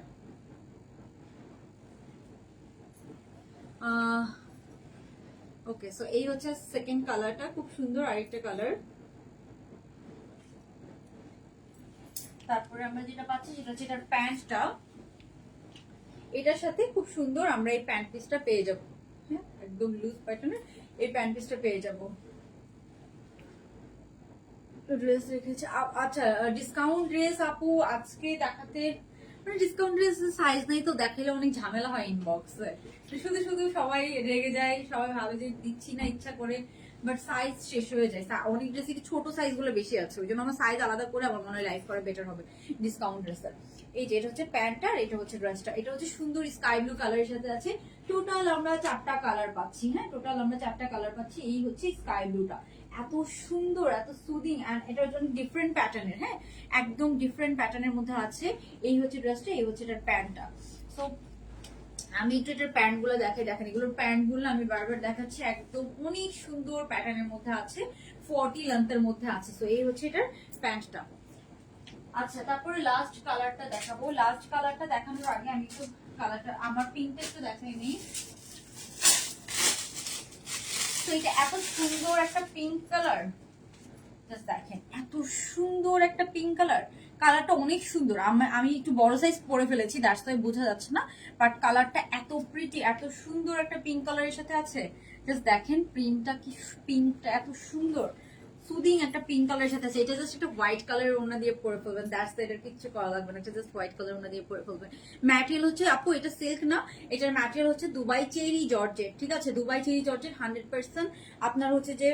ওকে, সো এই হচ্ছে সেকেন্ড কালারটা, খুব সুন্দর আরেকটা কালার। তারপরে আমরা যেটা পাচ্ছি সেটা হচ্ছে এটার প্যান্টটা, এটার সাথে খুব সুন্দর আমরা এই প্যান্ট পিসটা পেয়ে যাবো। হ্যাঁ একদম লুজ প্যাটার্নের এই প্যান্ট পিসটা পেয়ে যাবো। ড্রেস রেখেছে, আচ্ছা ডিসকাউন্ট ড্রেস আপু আজকে দেখাতে, মানে ডিসকাউন্ট ড্রেস সাইজ নাই তো দেখাইলে অনেক ঝামেলা হয় ইনবক্সে, শুধু শুধু সবাই রেগে যায়, সবাই ভাবে যে দিচ্ছি না ইচ্ছা করে, বাট সাইজ শেষ হয়ে যায়। অনেক ড্রেসই ছোট সাইজ গুলো বেশি আছে, ওই জন্য আমার সাইজ আলাদা করে আমার মনে হয় লাইভ করা বেটার হবে ডিসকাউন্ট ড্রেসের। এই যে এটা হচ্ছে প্যান্টটা, আর এটা হচ্ছে ড্রেসটা, এটা হচ্ছে সুন্দর স্কাই ব্লু কালারের সাথে আছে। টোটাল আমরা 4টা কালার পাচ্ছি। হ্যাঁ টোটাল আমরা 4টা কালার পাচ্ছি। এই হচ্ছে স্কাই ব্লুটা, এত সুন্দর এত সুদিং, এন্ড এটার জন্য ডিফারেন্ট প্যাটার্নের, হ্যাঁ একদম ডিফারেন্ট প্যাটার্নের মধ্যে আছে। এই হচ্ছে ড্রেসটা, এই হচ্ছে এটার প্যান্টটা। সো আমি একটু এটার প্যান্ট গুলো দেখেন, এগুলোর প্যান্ট গুলো আমি বারবার দেখাচ্ছি, একদম অনেক সুন্দর প্যাটার্নের মধ্যে আছে, 40 লেন্থের মধ্যে আছে। সো এই হচ্ছে এটার প্যান্টটা। আচ্ছা তারপরে লাস্ট কালারটা দেখাবো। লাস্ট কালারটা দেখানোর আগে আমি একটু কালারটা, আমার পিঙ্কটা একটু দেখাইনি। তো এটা এত সুন্দর একটা পিঙ্ক কালার, জাস্ট দেখেন এত সুন্দর একটা পিঙ্ক কালার। কালারটা অনেক সুন্দর, আমি একটু বড় সাইজ পরে ফেলেছি, দ্যাটস ওয়াই বোঝা যাচ্ছে না, বাট কালারটা এত প্রিটি, এত সুন্দর একটা পিঙ্ক কালারের সাথে আছে। জাস্ট দেখেন প্রিন্টটা কি, পিঙ্কটা এত সুন্দর সুদিং একটা পিঙ্ক কালারের সাথে আছে। এটা জাস্ট একটা হোয়াইট কালারের ওড়না দিয়ে পরে ফেলবেন, দ্যাটস এটার কিচ্ছু করা লাগবে না, এটা জাস্ট হোয়াইট কালার ওড়না দিয়ে পরে ফেলবেন। ম্যাটেরিয়াল হচ্ছে আপু এটা সিল্ক না, এটার ম্যাটেরিয়াল হচ্ছে দুবাই চেরি জর্জেট, ঠিক আছে দুবাই চেরি জর্জেট 100%। আপনার হচ্ছে যে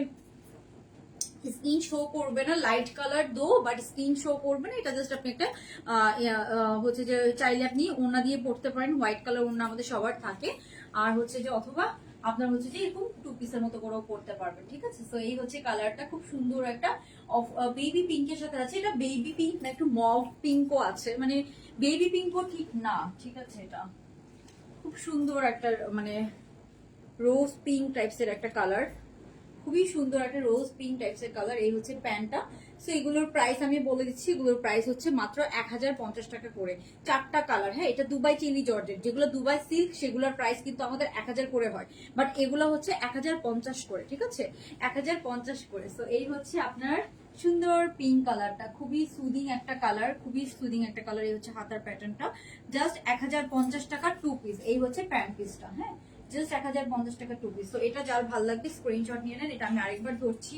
স্কিন শো করবে না, লাইট কালার দো বাট স্কিন শো করবে না, এটা জাস্ট আপনি একটা হচ্ছে যে চাইলে আপনি ওড়না দিয়ে পড়তে পারেন, হোয়াইট কালার ওড়না আমাদের সবার থাকে। আর হচ্ছে যে অথবা আপনার হচ্ছে যে এরকম 2 পিসের মতো করেও পড়তে পারবেন, ঠিক আছে। তো এই হচ্ছে কালারটা, খুব সুন্দর একটা বেবি পিঙ্কের সাথে আছে। এটা বেবি পিঙ্ক না, একটু মভ পিঙ্কও আছে, মানে বেবি পিঙ্কও ঠিক না, ঠিক আছে। এটা খুব সুন্দর একটা মানে রোজ পিঙ্ক টাইপসের একটা কালার, খুবই সুন্দর একটা রোজ পিঙ্ক টাইপসের কালার। এই হচ্ছে প্যান্টটা। সো এগুলোর প্রাইস আমি বলে দিচ্ছি, এগুলোর প্রাইস হচ্ছে মাত্র 1050 টাকা করে, 4টা কালার। হ্যাঁ এটা দুবাই চিলি জর্জেট, যেগুলো দুবাই সিল্ক সেগুলোর প্রাইস কিন্তু আমাদের 1000 করে হয়, বাট এগুলো হচ্ছে 1050 করে, ঠিক আছে 1050 করে। সো এই হচ্ছে আপনার সুন্দর পিঙ্ক কালারটা, খুবই সুদিং একটা কালার, খুবই সুদিং একটা কালার। এই হচ্ছে হাতার প্যাটার্নটা, জাস্ট 1050 টাকা 2 পিস। এই হচ্ছে প্যান্ট পিসটা, হ্যাঁ জাস্ট 1050 টাকা 2 পিস। তো এটা যার ভালো লাগবে স্ক্রিনশট নিয়ে নেন। এটা আমি আরেকবার ধরছি,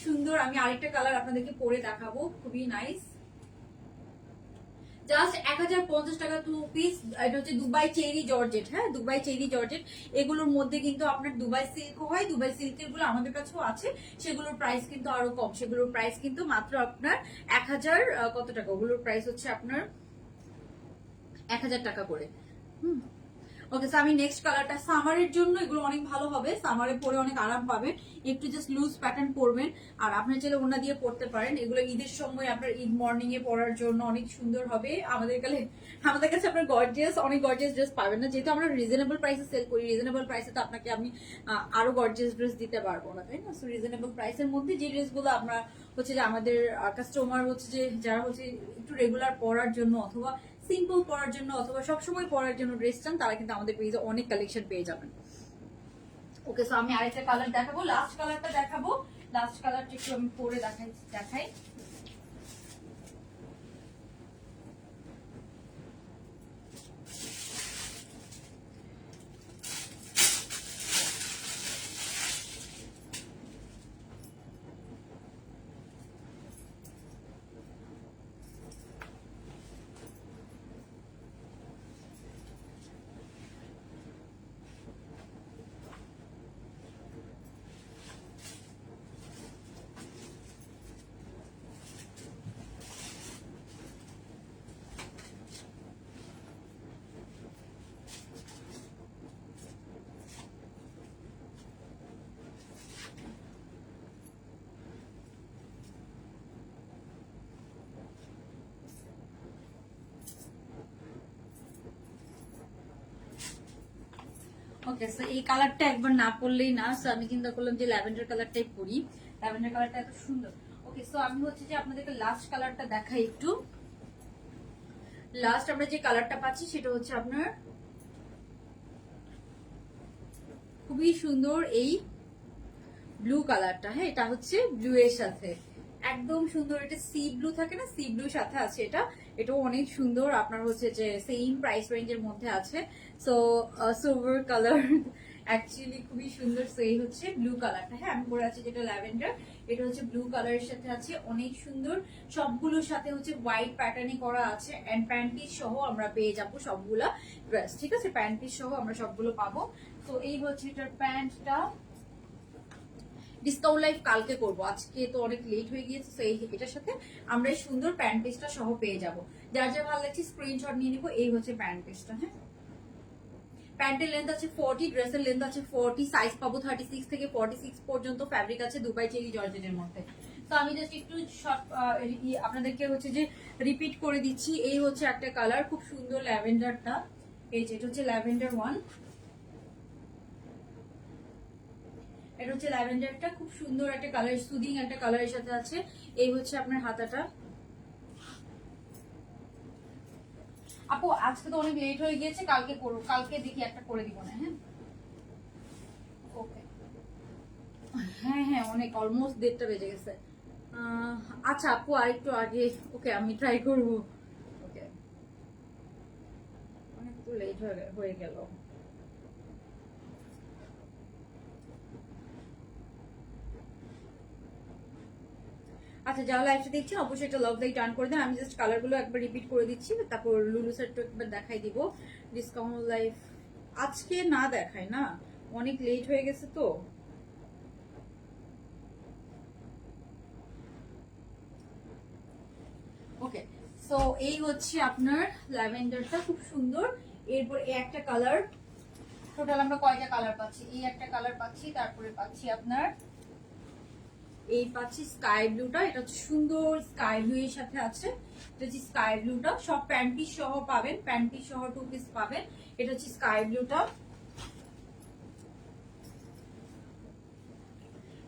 সুন্দর। আমি আরেকটা কালার আপনাদেরকে পরে দেখাবো, খুবই নাইস, জাস্ট 1050 টাকা 2 পিস। এটা হচ্ছে দুবাই চেরি জর্জেট, হ্যাঁ দুবাই চেরি জর্জেট। এগুলোর মধ্যে কিন্তু আপনার দুবাই সিল্ক হয়, দুবাই সিল্কের গুলো আমাদের কাছেও আছে, সেগুলোর প্রাইস কিন্তু আরো কম, সেগুলোর প্রাইস কিন্তু মাত্র আপনার 1000 কত টাকা, ওগুলোর প্রাইস হচ্ছে আপনার 1000 টাকা করে। ওকে, আমি নেক্সট কালারটা, সামারের জন্য এগুলো অনেক ভালো হবে, সামারে পরে অনেক আরাম পাবেন, একটু জাস্ট লুজ প্যাটার্ন পরবেন। আর আপনার চাইলে ওড়না দিয়ে পড়তে পারেন, এগুলো ঈদের সময় আপনার ঈদ মর্নিং এ পরার জন্য অনেক সুন্দর হবে। আমাদের কাছে আপনার গর্জিয়াস, অনেক গর্জিয়াস ড্রেস পাবেন না, যেহেতু আমরা রিজনেবল প্রাইসে সেল করি। রিজনেবল প্রাইসে তো আপনাকে আমি আরো গর্জিয়াস ড্রেস দিতে পারবো না, তাই না। সো রিজনেবল প্রাইসের মধ্যে যে ড্রেসগুলো আমরা হচ্ছে যে আমাদের কাস্টমার হচ্ছে যে যারা হচ্ছে একটু রেগুলার পরার জন্য অথবা সিম্পল পরার জন্য অথবা সবসময় পরার জন্য ড্রেস চান, তারা কিন্তু আমাদের পেজে অনেক কালেকশন পেয়ে যাবেন। ওকে, সো আমি আরেকটা কালার দেখাবো, লাস্ট কালারটা দেখাবো। লাস্ট কালারটা একটু আমি পরে দেখাই। ওকে, সো এই কালারটা একবার না পরলেই না, সো আমি চিন্তা করলাম যে ল্যাভেন্ডার কালারটাই পরি। ল্যাভেন্ডার কালারটা এত সুন্দর। ওকে, সো আমি হচ্ছে যে আপনাদেরকে লাস্ট কালারটা দেখাই একটু। লাস্ট আমরা যে কালারটা পাচ্ছি সেটা হচ্ছে আপনার খুবই সুন্দর এই ব্লু কালারটা। হ্যাঁ, এটা হচ্ছে ব্লু এর সাথে একদম সুন্দর, এটা সি ব্লু থাকে না, সি ব্লুর সাথে আছে এটা। এটাও অনেক সুন্দর, আপনার হচ্ছে যে সেম প্রাইস রেঞ্জের মধ্যে আছে। সো সিলভার কালার অ্যাকচুয়ালি খুবই সুন্দর। সো এই হচ্ছে ব্লু কালারটা। হ্যাঁ, আমি পরে আছি যেটা ল্যাভেন্ডার, এটা হচ্ছে ব্লু কালারের সাথে আছে, অনেক সুন্দর। সবগুলোর সাথে হচ্ছে হোয়াইট প্যাটার্নে করা আছে, এন্ড প্যান্ট পিস সহ আমরা পেয়ে যাবো সবগুলা ড্রেস। ঠিক আছে, প্যান্ট পিস সহ আমরা সবগুলো পাবো। তো এই হচ্ছে এটার প্যান্টটা। ডিসকাউন্ট লাইভ কালকে করব, আজকে তো অনেক লেট হয়ে গিয়েছে। তো এটার সাথে আমরা এই সুন্দর প্যান্ট পিসটা সহ পেয়ে যাব। যার যা ভালো লাগছে স্ক্রিনশট নিয়ে নিব। এই হচ্ছে প্যান্ট পিসটা। হ্যাঁ, প্যান্টের লেন্থ আছে 40, ড্রেসের লেন্থ আছে 40, সাইজ পাবো 36 থেকে 46 পর্যন্ত। ফ্যাব্রিক আছে দুবাই চেরি জর্জেটের মধ্যে। তো আমি জাস্ট একটু আপনাদেরকে হচ্ছে যে রিপিট করে দিচ্ছি। এই হচ্ছে একটা কালার, খুব সুন্দর ল্যাভেন্ডারটা। এই যে এটা হচ্ছে ল্যাভেন্ডার 1, এটা হচ্ছে ল্যাভেন্ডারটা, খুব সুন্দর একটা কালার, সুদিং একটা কালারের সাথে আছে। এই হচ্ছে আপনার হাতাটা। আপু আজকে তো অনেক লেট হয়ে গিয়েছে, কালকে করবো, কালকে দেখি একটা করে দিব না। হ্যাঁ, ওকে। হ্যাঁ হ্যাঁ, অনেক অলমোস্ট 1:30 বেজে গেছে। আচ্ছা আপু আরেকটু আগে, ওকে আমি ট্রাই করবো। ওকে, অনেক তো লেট হয়ে গেল। আচ্ছা, যারা লাইভটা দেখছেন অবশ্যই একটা লাভ লাইক টার্ন করে দেন। আমি জাস্ট কালারগুলো একবার রিপিট করে দিচ্ছি, তারপর লুলু সেটটা একবার দেখাই দিব। ডিসকাউন্ট লাইভ আজকে না দেখাই না, অনেক লেট হয়ে গেছে তো। ওকে, সো এই হচ্ছে আপনার ল্যাভেন্ডারটা, খুব সুন্দর। এরপর এই একটা কালার, টোটাল আমরা কয়টা কালার পাচ্ছি? এই একটা কালার পাচ্ছি, তারপরে পাচ্ছি আপনার এই পাচ্ছি স্কাই ব্লুটা। এটা হচ্ছে সুন্দর স্কাই ব্লু এর সাথে আছে। এটা হচ্ছে স্কাই ব্লুটা, সব প্যান্ট পিস সহ পাবেন, প্যান্ট পিস সহ 2 পিস পাবেন। এটা হচ্ছে স্কাই ব্লুটা।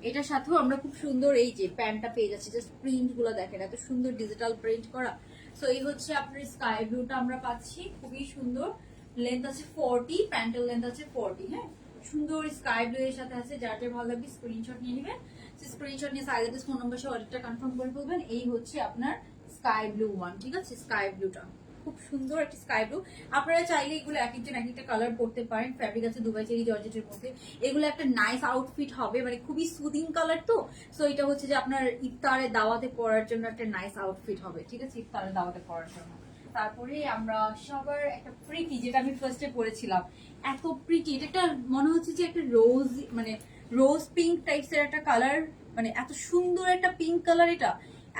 এটার সাথেও আমরা খুব সুন্দর এই যে প্যান্টটা পেয়ে যাচ্ছি। জাস্ট প্রিন্ট গুলো দেখেন, এত সুন্দর ডিজিটাল প্রিন্ট করা। সো এই হচ্ছে আপনার স্কাই ব্লুটা আমরা পাচ্ছি, খুবই সুন্দর। লেন্থ আছে 40, প্যান্টের লেন্থ আছে 40। হ্যাঁ, সুন্দর স্কাই ব্লু এর সাথে আছে। যার যার ভালো লাগবে স্ক্রিনশট নিয়ে নেবেন। স্ক্রিনশট নিয়ে সাইজ ফোন নাম্বার সহ অর্ডারটা কনফার্ম করে ফেলবেন। এই হচ্ছে আপনার স্কাই ব্লু 1। ঠিক আছে, স্কাই ব্লুটা খুব সুন্দর একটা স্কাই ব্লু। আপনারা চাইলে এগুলো এক একজন এক একটা কালার করতে পারেন। ফ্যাব্রিক আছে দুবাই চেরি জর্জেটের মধ্যে। এগুলো একটা নাইস আউটফিট হবে, মানে খুবই সুদিং কালার তো। সো এটা হচ্ছে যে আপনার ইফতারে দাওয়াতে পরার জন্য একটা নাইস আউটফিট হবে। ঠিক আছে, ইফতারে দাওয়াতে পরার জন্য। তারপরে আমরা সবার একটা প্রিটি, যেটা আমি ফার্স্টে পরেছিলাম, এত প্রিটি। এটা একটা মনে হচ্ছে যে একটা রোজ, মানে রোজ পিঙ্ক টাইপসের একটা কালার, মানে এত সুন্দর একটা পিঙ্ক কালার। এটা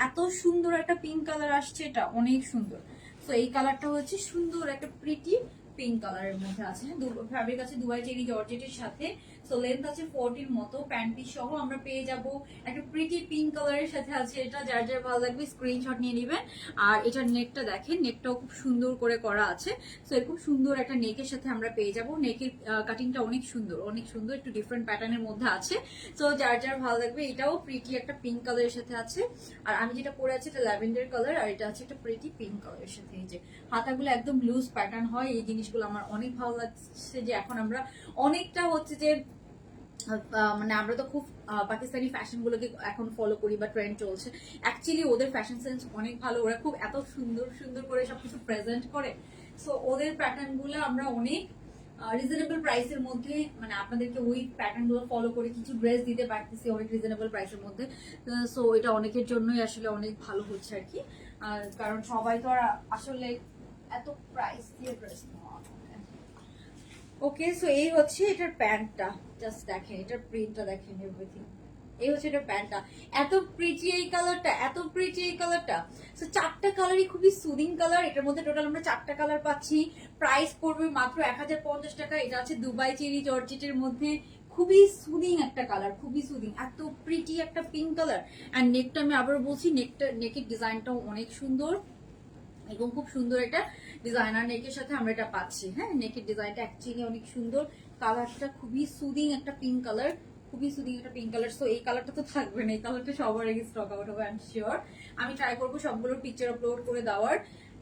এত সুন্দর একটা পিঙ্ক কালার আসছে, এটা অনেক সুন্দর। তো এই কালারটা হচ্ছে সুন্দর একটা প্রিটি পিঙ্ক কালারের মধ্যে আছে। ফ্যাব্রিক আছে দুবাই চেরি জর্জেটের সাথে। সো লেন্থ আছে 40 মতো, প্যান্ট পিস সহ আমরা পেয়ে যাব। একটা প্রিটি পিঙ্ক কালারের সাথে আছে এটা। যার যার ভালো লাগবে স্ক্রিনশট নিয়ে নেবেন। আর এটার নেকটা দেখেন, নেকটাও খুব সুন্দর করে করা আছে। সো খুব সুন্দর একটা নেকের সাথে আমরা পেয়ে যাব। নেকের কাটিংটা অনেক সুন্দর, অনেক সুন্দর, একটু ডিফারেন্ট প্যাটার্নের মধ্যে আছে। সো যার যার ভালো লাগবে, এটাও প্রিটি একটা পিঙ্ক কালারের সাথে আছে। আর আমি যেটা পরে আছি এটা ল্যাভেন্ডার কালার, আর এটা আছে একটা প্রিটি পিঙ্ক কালারের সাথে। এই যে হাতাগুলো একদম লুজ প্যাটার্ন হয়, এই জিনিসগুলো আমার অনেক ভালো লাগছে। যে এখন আমরা অনেকটা হচ্ছে যে মানে আমরা তো খুব পাকিস্তানি ফ্যাশন গুলোকে এখন ফলো করি বা ট্রেন্ড চলছে। অ্যাকচুয়ালি ওদের ফ্যাশন সেন্স অনেক ভালো, ওরা খুব এত সুন্দর সুন্দর করে সবকিছু প্রেজেন্ট করে। সো ওদের প্যাটার্ন গুলো আমরা অনেক রিজনেবল প্রাইসের মধ্যে, মানে আপনাদেরকে ওই প্যাটার্ন গুলো ফলো করে কিছু ড্রেস দিতে পারতেছি অনেক রিজনেবল প্রাইসের মধ্যে। সো এটা অনেকের জন্যই আসলে অনেক ভালো হচ্ছে আর কি। কারণ সবাই তো আর আসলে এত প্রাইস দিয়ে ড্রেস নেওয়া। ওকে, সো এই হচ্ছে এটার প্যান্টটা। জাস্ট দেখেন এটার প্রিন্টটা, দেখেন এভরিথিং। এই হচ্ছে এটার প্যান্টটা, এত প্রিটি এই কালারটা, এত প্রিটি এই কালারটা। সো 4টা কালারই খুবই সুদিং কালার। এটার মধ্যে টোটাল আমরা 4টা কালার পাচ্ছি। প্রাইস পড়বে মাত্র 1050 টাকা। এটা আছে দুবাই চেরি জর্জেটের মধ্যে, খুবই সুদিং একটা কালার, খুবই সুদিং, এত প্রিটি একটা পিঙ্ক কালার। অ্যান্ড নেকটা আমি আবার বলছি, নেকের ডিজাইনটাও অনেক সুন্দর এবং খুব সুন্দর একটা ডিজাইনার নেকের সাথে আমরা এটা পাচ্ছি। হ্যাঁ, নেকের ডিজাইনটা অ্যাকচুয়ালি অনেক সুন্দর, কালারটা খুবই সুদিং একটা পিঙ্ক কালার, খুবই সুদিং একটা পিঙ্ক কালার। সো এই কালারটা তো থাকবে না, এই কালারটা সবার আগে স্টক আউট হবে আই এম শিওর। আমি ট্রাই করবো সবগুলোর পিকচার আপলোড করে দেওয়ার।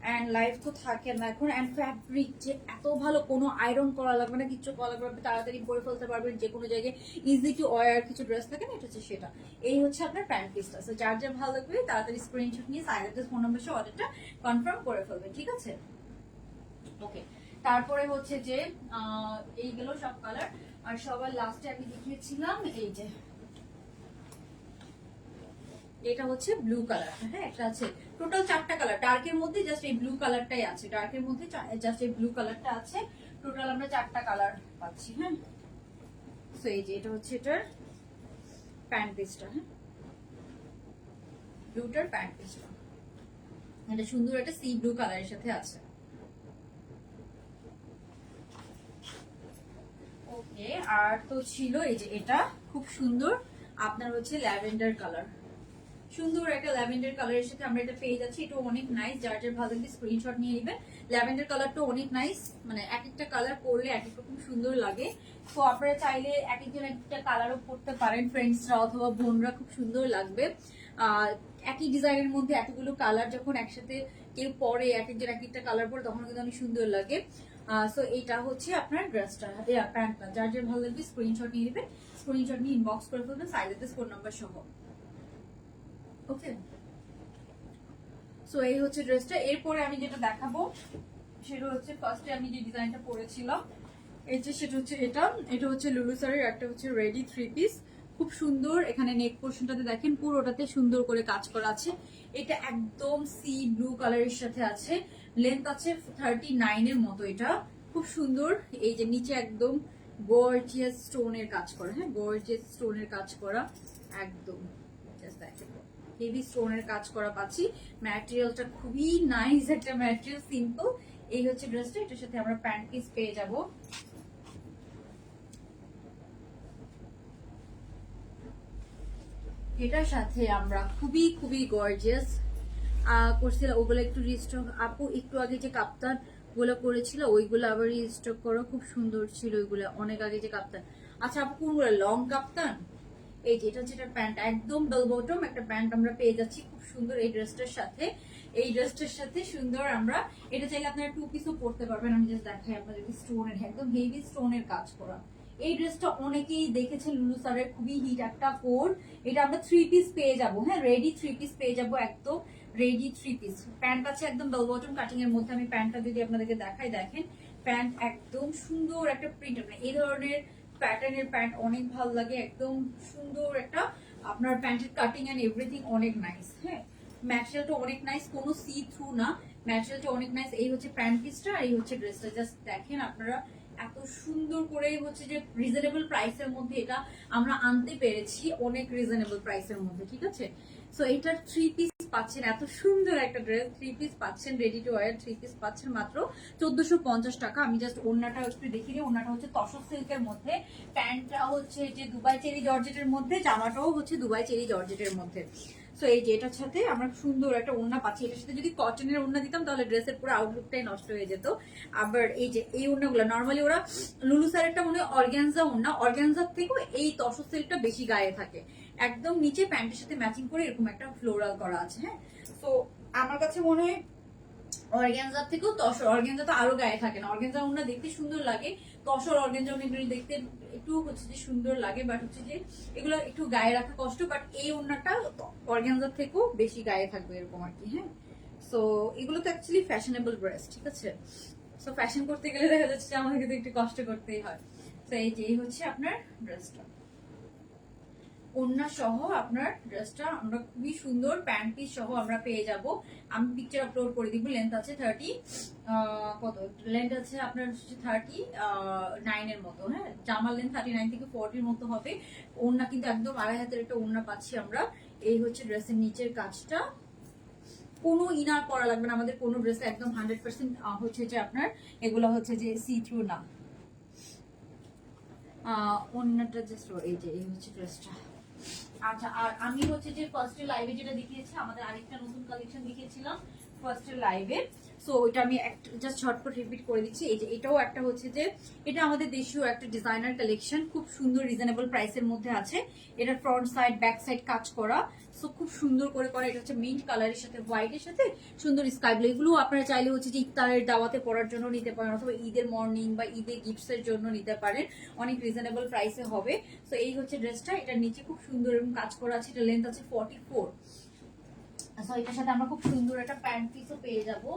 অ্যান্ড লাইভ তো থাকে না এখন। অ্যান্ড ফ্যাব্রিক যে এত ভালো, কোনো আয়রন করা লাগবে না, কিচ্ছু করা লাগবে, তাড়াতাড়ি পরে ফেলতে পারবেন যে কোনো জায়গায়, ইজি টু ওয়্যার কিছু ড্রেস থাকে না, এটা হচ্ছে সেটা। এই হচ্ছে আপনার প্যান্ট পিসটা। সো যার যার ভালো লাগবে তাড়াতাড়ি স্ক্রিনশট নিয়ে সাইলেন্টের ফোন নাম্বার সহ অর্ডারটা কনফার্ম করে ফেলবেন, ঠিক আছে? ওকে, তারপরে হচ্ছে যে এইগুলো সব কালার। আর সবার লাস্টে আমি দেখিয়েছিলাম এই যে এটা হচ্ছে ব্লু কালার। হ্যাঁ, এটা আছে টোটাল 4টা কালার, ডার্কের মধ্যে জাস্ট এই ব্লু কালারটাই আছে, ডার্কের মধ্যে জাস্ট এই ব্লু কালারটা আছে। টোটাল আমরা 4টা কালার পাচ্ছি। হ্যাঁ, সো এই যে এটা হচ্ছে এটার প্যান্ট পিসটা। হ্যাঁ, ব্লুটার প্যান্ট পিসটা এটা সুন্দর একটা সি ব্লু কালারের সাথে আছে। ওকে, আর তো ছিল এই যে এটা খুব সুন্দর আপনার হচ্ছে ল্যাভেন্ডার কালার, সুন্দর একটা ল্যাভেন্ডার কালারের সাথে আমরা এটা পেয়ে যাচ্ছি। এটা অনেক নাইস, যার যার ভালো লাগবে স্ক্রিনশট নিয়ে নেবেন। ল্যাভেন্ডার কালারটা অনেক নাইস, মানে এক একটা কালার পরলে এক এক রকম সুন্দর লাগে। তো আপনারা চাইলে এক একজন একটা কালারও পরতে পারেন, ফ্রেন্ডসরা অথবা বোনরা, খুব সুন্দর লাগবে। একই ডিজাইনের মধ্যে এতগুলো কালার যখন একসাথে কেউ পরে, এক একজন এক একটা কালার পরে, তখন কিন্তু অনেক সুন্দর লাগে। সো এইটা হচ্ছে আপনার ড্রেসটা, প্যান্টটা। যার যার ভালো লাগবে স্ক্রিনশট নিয়ে নেবেন, স্ক্রিনশট নিয়ে ইনবক্স করে ফেলবেন সাইলেন্টের ফোন নাম্বার সহ। ওকে, সো এই হচ্ছে ড্রেসটা। এরপরে আমি যেটা দেখাবো সেটা হচ্ছে ফার্স্টে আমি যে ডিজাইনটা পরেছিলাম এই যে, সেটা হচ্ছে এটা। এটা হচ্ছে লুলু সারির একটা হচ্ছে রেডি 3 পিস, খুব সুন্দর। এখানে নেক পোর্শনটাতে দেখেন পুরোটাতে সুন্দর করে কাজ করা আছে। এটা একদম সি ব্লু কালারের সাথে আছে, লেন্থ আছে 39 এর মতো। এটা খুব সুন্দর। এই যে নিচে একদম গর্জিয়াস স্টোনের কাজ করা। হ্যাঁ, গর্জিয়াস স্টোনের কাজ করা একদম, জাস্ট দেখেন হেভি স্টোনের কাজ করা পাচ্ছি। ম্যাটেরিয়ালটা খুবই নাইস একটা ম্যাটেরিয়াল, সিম্পল। এই হচ্ছে ড্রেসটা, এটার সাথে আমরা প্যান্ট পিস পেয়ে যাব। এটার সাথে আমরা খুবই খুবই গর্জিয়াস করছিলাম, ওগুলো একটু রিস্টক আপু একটু আগে যে কাপ্তান গুলো করেছিল ওইগুলো আবার রিস্টক করো, খুব সুন্দর ছিল ওইগুলো অনেক আগে যে কাপ্তান। আচ্ছা আপু কোনগুলো? লং কাপ্তান। এই যে এটা হচ্ছে প্যান্ট, একদম বেল বটম একটা প্যান্ট আমরা পেয়ে যাচ্ছি খুব সুন্দর এই ড্রেসটার সাথে। এই ড্রেসটার সাথে সুন্দর আমরা এটা চাইলে আপনারা 2 পিসও পরতে পারবেন। আমি জাস্ট দেখাই আপনাদেরকে, স্টোনের একদম হেভি স্টোনের কাজ করা। এই ড্রেসটা অনেকেই দেখেছেন, লুলু সারের খুবই হিট একটা কোড। এটা আমরা 3 পিস পেয়ে যাবো। হ্যাঁ, রেডি 3 পিস পেয়ে যাবো, একদম রেডি 3 পিস। প্যান্ট আছে একদম বেল বটম কাটিং এর মধ্যে। আমি প্যান্টটা যদি আপনাদেরকে দেখাই, দেখেন প্যান্ট একদম সুন্দর একটা প্রিন্ট। এই ধরনের প্যাটার্নের প্যান্ট অনেক ভালো লাগে, একদম সুন্দর একটা আপনার প্যান্টের কাটিং এন্ড এভরিথিং অনেক নাইস। হ্যাঁ, ম্যাটেরিয়ালটা অনেক নাইস, কোনো সি থ্রু না, ম্যাটেরিয়ালটা অনেক নাইস। এই হচ্ছে প্যান্ট পিসটা, এই হচ্ছে ড্রেসটা। জাস্ট দেখেন আপনারা এত সুন্দর করে হচ্ছে যে রিজনেবল প্রাইসের মধ্যে এটা আমরা আনতে পেরেছি, অনেক রিজনেবল প্রাইসের মধ্যে, ঠিক আছে? সো এটার 3 পিস পাচ্ছেন, এত সুন্দর একটা ড্রেস 3 পিস পাচ্ছেন, রেডি টু ওয়্যার 3 পিস পাচ্ছেন মাত্র 1450 টাকা। আমি জাস্ট ওড়নাটা একটু দেখিয়ে দিই। ওড়নাটা হচ্ছে তসর সিল্কের মধ্যে, প্যান্টটা হচ্ছে যে দুবাই চেরি জর্জেটের মধ্যে, জামাটাও হচ্ছে দুবাই চেরি জর্জেটের মধ্যে। সো এই যে এটার সাথে আমরা সুন্দর একটা ওড়না পাচ্ছি। এটার সাথে যদি কটনের ওড়না দিতাম তাহলে ড্রেসের পুরো আউটলুকটাই নষ্ট হয়ে যেত। আবার এই যে এই ওড়নাগুলো নর্মালি ওরা লুলু সারেরটা মনে হয় অর্গানজা ওড়না, অর্গানজার থেকেও এই তসর সিল্কটা বেশি গায়ে থাকে। একদম নিচে প্যান্টের সাথে ম্যাচিং করে এরকম একটা ফ্লোরাল করা আছে। হ্যাঁ, তো আমার কাছে মনে হয় অর্গানজার থেকেও তসর, অর্গানজা তো আরো গায়ে থাকে না। অর্গানজা ওড়না দেখতে সুন্দর লাগে, তসর অর্গানজা ওড়নাগুলো দেখতে একটু হচ্ছে যে সুন্দর লাগে, বাট হচ্ছে যে এগুলো একটু গায়ে রাখা কষ্ট। বাট এই ওড়নাটা অর্গানজার থেকেও বেশি গায়ে থাকবে এরকম আর কি। হ্যাঁ, সো এগুলো তো অ্যাকচুয়ালি ফ্যাশনেবল ড্রেস, ঠিক আছে? সো ফ্যাশন করতে গেলে দেখা যাচ্ছে যে আমাদেরকে তো একটু কষ্ট করতেই হয়। তো এই যে এই হচ্ছে আপনার ড্রেসটা, ওড়না সহ আপনার ড্রেসটা আমরা খুবই সুন্দর প্যান্ট পিস সহ আমরা পেয়ে যাব। আমি পিকচার আপলোড করে দিব। লেন্থ আছে 30, কত লেন্থ আছে আপনার 39 এর মতো। হ্যাঁ, জামার লেন্থ 39 থেকে 40 এর মতো হবে। ওড়না কিন্তু একদম 2.5 হাতের একটা ওড়না পাচ্ছি আমরা। এই হচ্ছে ড্রেসের নিচের কাজটা, কোনো ইনার পরা লাগবে না আমাদের কোনো ড্রেসে, একদম 100% হচ্ছে যে আপনার এগুলো হচ্ছে যে সি থ্রু না। ওড়নাটা জাস্ট এই যে এই হচ্ছে ড্রেসটা। আচ্ছা, আর আমি হচ্ছে যে ফার্স্ট লাইভে যেটা দেখিয়েছি, আমাদের আরেকটা নতুন কালেকশন দেখিয়েছিলাম ফার্স্ট লাইভে। সো ওইটা আমি জাস্ট ঝটপট রিপিট করে দিচ্ছি। এই যে এটাও একটা হচ্ছে যে এটা আমাদের দেশীয় একটা ডিজাইনার কালেকশন, খুব সুন্দর রিজনেবল প্রাইসের মধ্যে আছে। এটা ফ্রন্ট সাইড ব্যাক সাইড কাজ করা, সো খুব সুন্দর করে করা। এটা হচ্ছে মিন্ট কালারের সাথে হোয়াইটের সাথে সুন্দর স্কাই ব্লু। এগুলো আপনারা চাইলে হচ্ছে যে ইফতারের দাওয়াতে পরার জন্য নিতে পারেন, অথবা ঈদের মর্নিং বা ঈদের গিফটস এর জন্য নিতে পারেন, অনেক রিজনেবল প্রাইসে হবে। সো এই হচ্ছে ড্রেসটা, এটার নিচে খুব সুন্দর এবং কাজ করা আছে। এটা লেন্থ আছে 44। সো এটার সাথে আমরা খুব সুন্দর একটা প্যান্ট পিসও পেয়ে যাবো।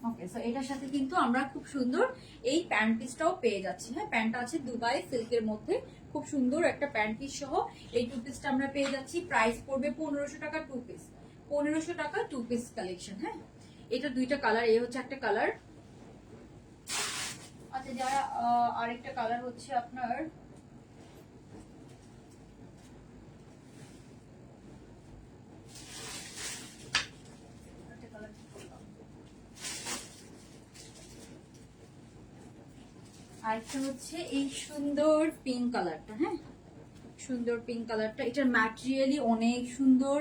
ওকে, সো এটার সাথে কিন্তু আমরা খুব সুন্দর এই প্যান্ট পিসটাও পেয়ে যাচ্ছি। হ্যাঁ, প্যান্টটা আছে দুবাই সিল্কের মধ্যে, খুব সুন্দর একটা প্যান্ট পিস সহ এই টু পিসটা আমরা পেয়ে যাচ্ছি। প্রাইস পড়বে 1500 টাকা টু পিস, 1500 টাকা টু পিস কালেকশন। হ্যাঁ, এটা দুইটা কালার, এই হচ্ছে একটা কালার। আচ্ছা, যারা আরেকটা কালার হচ্ছে আপনার আরেকটা হচ্ছে এই সুন্দর পিঙ্ক কালারটা। হ্যাঁ, সুন্দর পিঙ্ক কালারটা, এটার ম্যাটেরিয়ালই অনেক সুন্দর,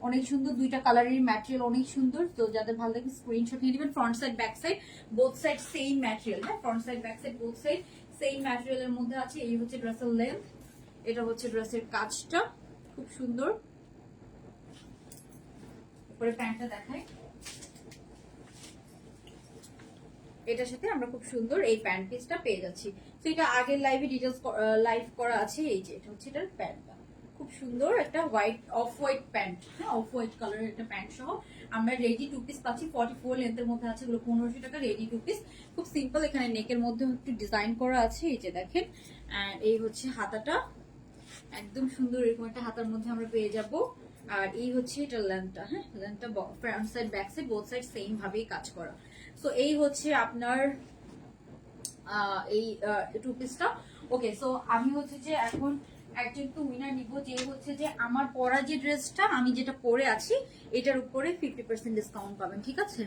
অনেক সুন্দর। দুইটা কালারের ম্যাটেরিয়াল অনেক সুন্দর। তো যাদের ভালো লাগে স্ক্রিনশট নিয়ে নেবেন। Front side back side both side same material. হ্যাঁ, front side back side both side same ম্যাটেরিয়ালের মধ্যে আছে। এই হচ্ছে ড্রেসের লেন্থ, এটা হচ্ছে ড্রেসের কাজটা, খুব সুন্দর। এরপরে প্যান্টটা দেখাই, এটার সাথে আমরা খুব সুন্দর এই প্যান্ট পিসটা পেয়ে যাচ্ছি। তো এটা আগের লাইভে ডিটেলস লাইভ করা আছে। এই যে এটা হচ্ছে এটার প্যান্টটা, খুব সুন্দর একটা হোয়াইট অফ হোয়াইট প্যান্ট। হ্যাঁ, অফ হোয়াইট কালারের একটা প্যান্ট সহ আমরা রেডি টু পিস পাচ্ছি। 44 লেন্থের মধ্যে আছে, এগুলো 1500 টাকা রেডি টু পিস। খুব সিম্পল, এখানে নেকের মধ্যে একটু ডিজাইন করা আছে, এই যে দেখেন। এন্ড এই হচ্ছে হাতাটা, একদম সুন্দর এরকম একটা হাতার মধ্যে আমরা পেয়ে যাব। আর এই হচ্ছে এটা লেন্থটা। হ্যাঁ, লেন্থটা front side back side both side same ভাবেই কাজ করা। সো এই হচ্ছে আপনার এই টু পিসটা। ওকে, সো আমি হচ্ছে যে এখন একজন তো উইনার নিব, যে হচ্ছে যে আমার পরা যে ড্রেসটা আমি যেটা পরে আছি এটার উপরে 50% ডিসকাউন্ট পাবেন। ঠিক আছে,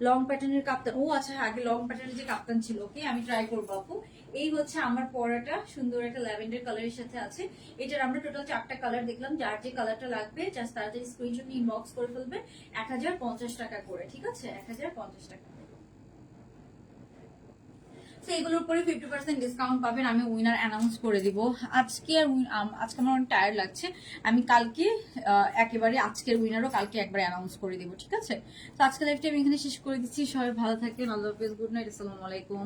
লং প্যাটার্নের কাপ্তান। ও আচ্ছা, আগে লং প্যাটার্নের যে কাপ্তান ছিল, ওকে আমি ট্রাই করবো আপু। এই হচ্ছে আমার পরাটা, সুন্দর একটা ল্যাভেন্ডার কালারের সাথে আছে। এটার আমরা টোটাল 4টা কালার দেখলাম। যার যে কালারটা লাগবে জাস্ট তাড়াতাড়ি স্ক্রিনশট নিয়ে ইনবক্স করে ফেলবে। 1050 টাকা করে। ঠিক আছে, 1050 টাকা। এগুলোর উপরে 50% ডিসকাউন্ট পাবেন। আমি উইনার অ্যানাউন্স করে দিব আজকে। আজকে আমার অনেক টায়ার্ড লাগছে, আমি কালকে একেবারে আজকের উইনারও কালকে একবার অ্যানাউন্স করে দিব। ঠিক আছে, তো আজকে লাইভটা আমি এখানে শেষ করে দিচ্ছি। সবাই ভালো থাকবেন, আল্লাহ হাফেজ, গুড নাইট, আসসালামু আলাইকুম।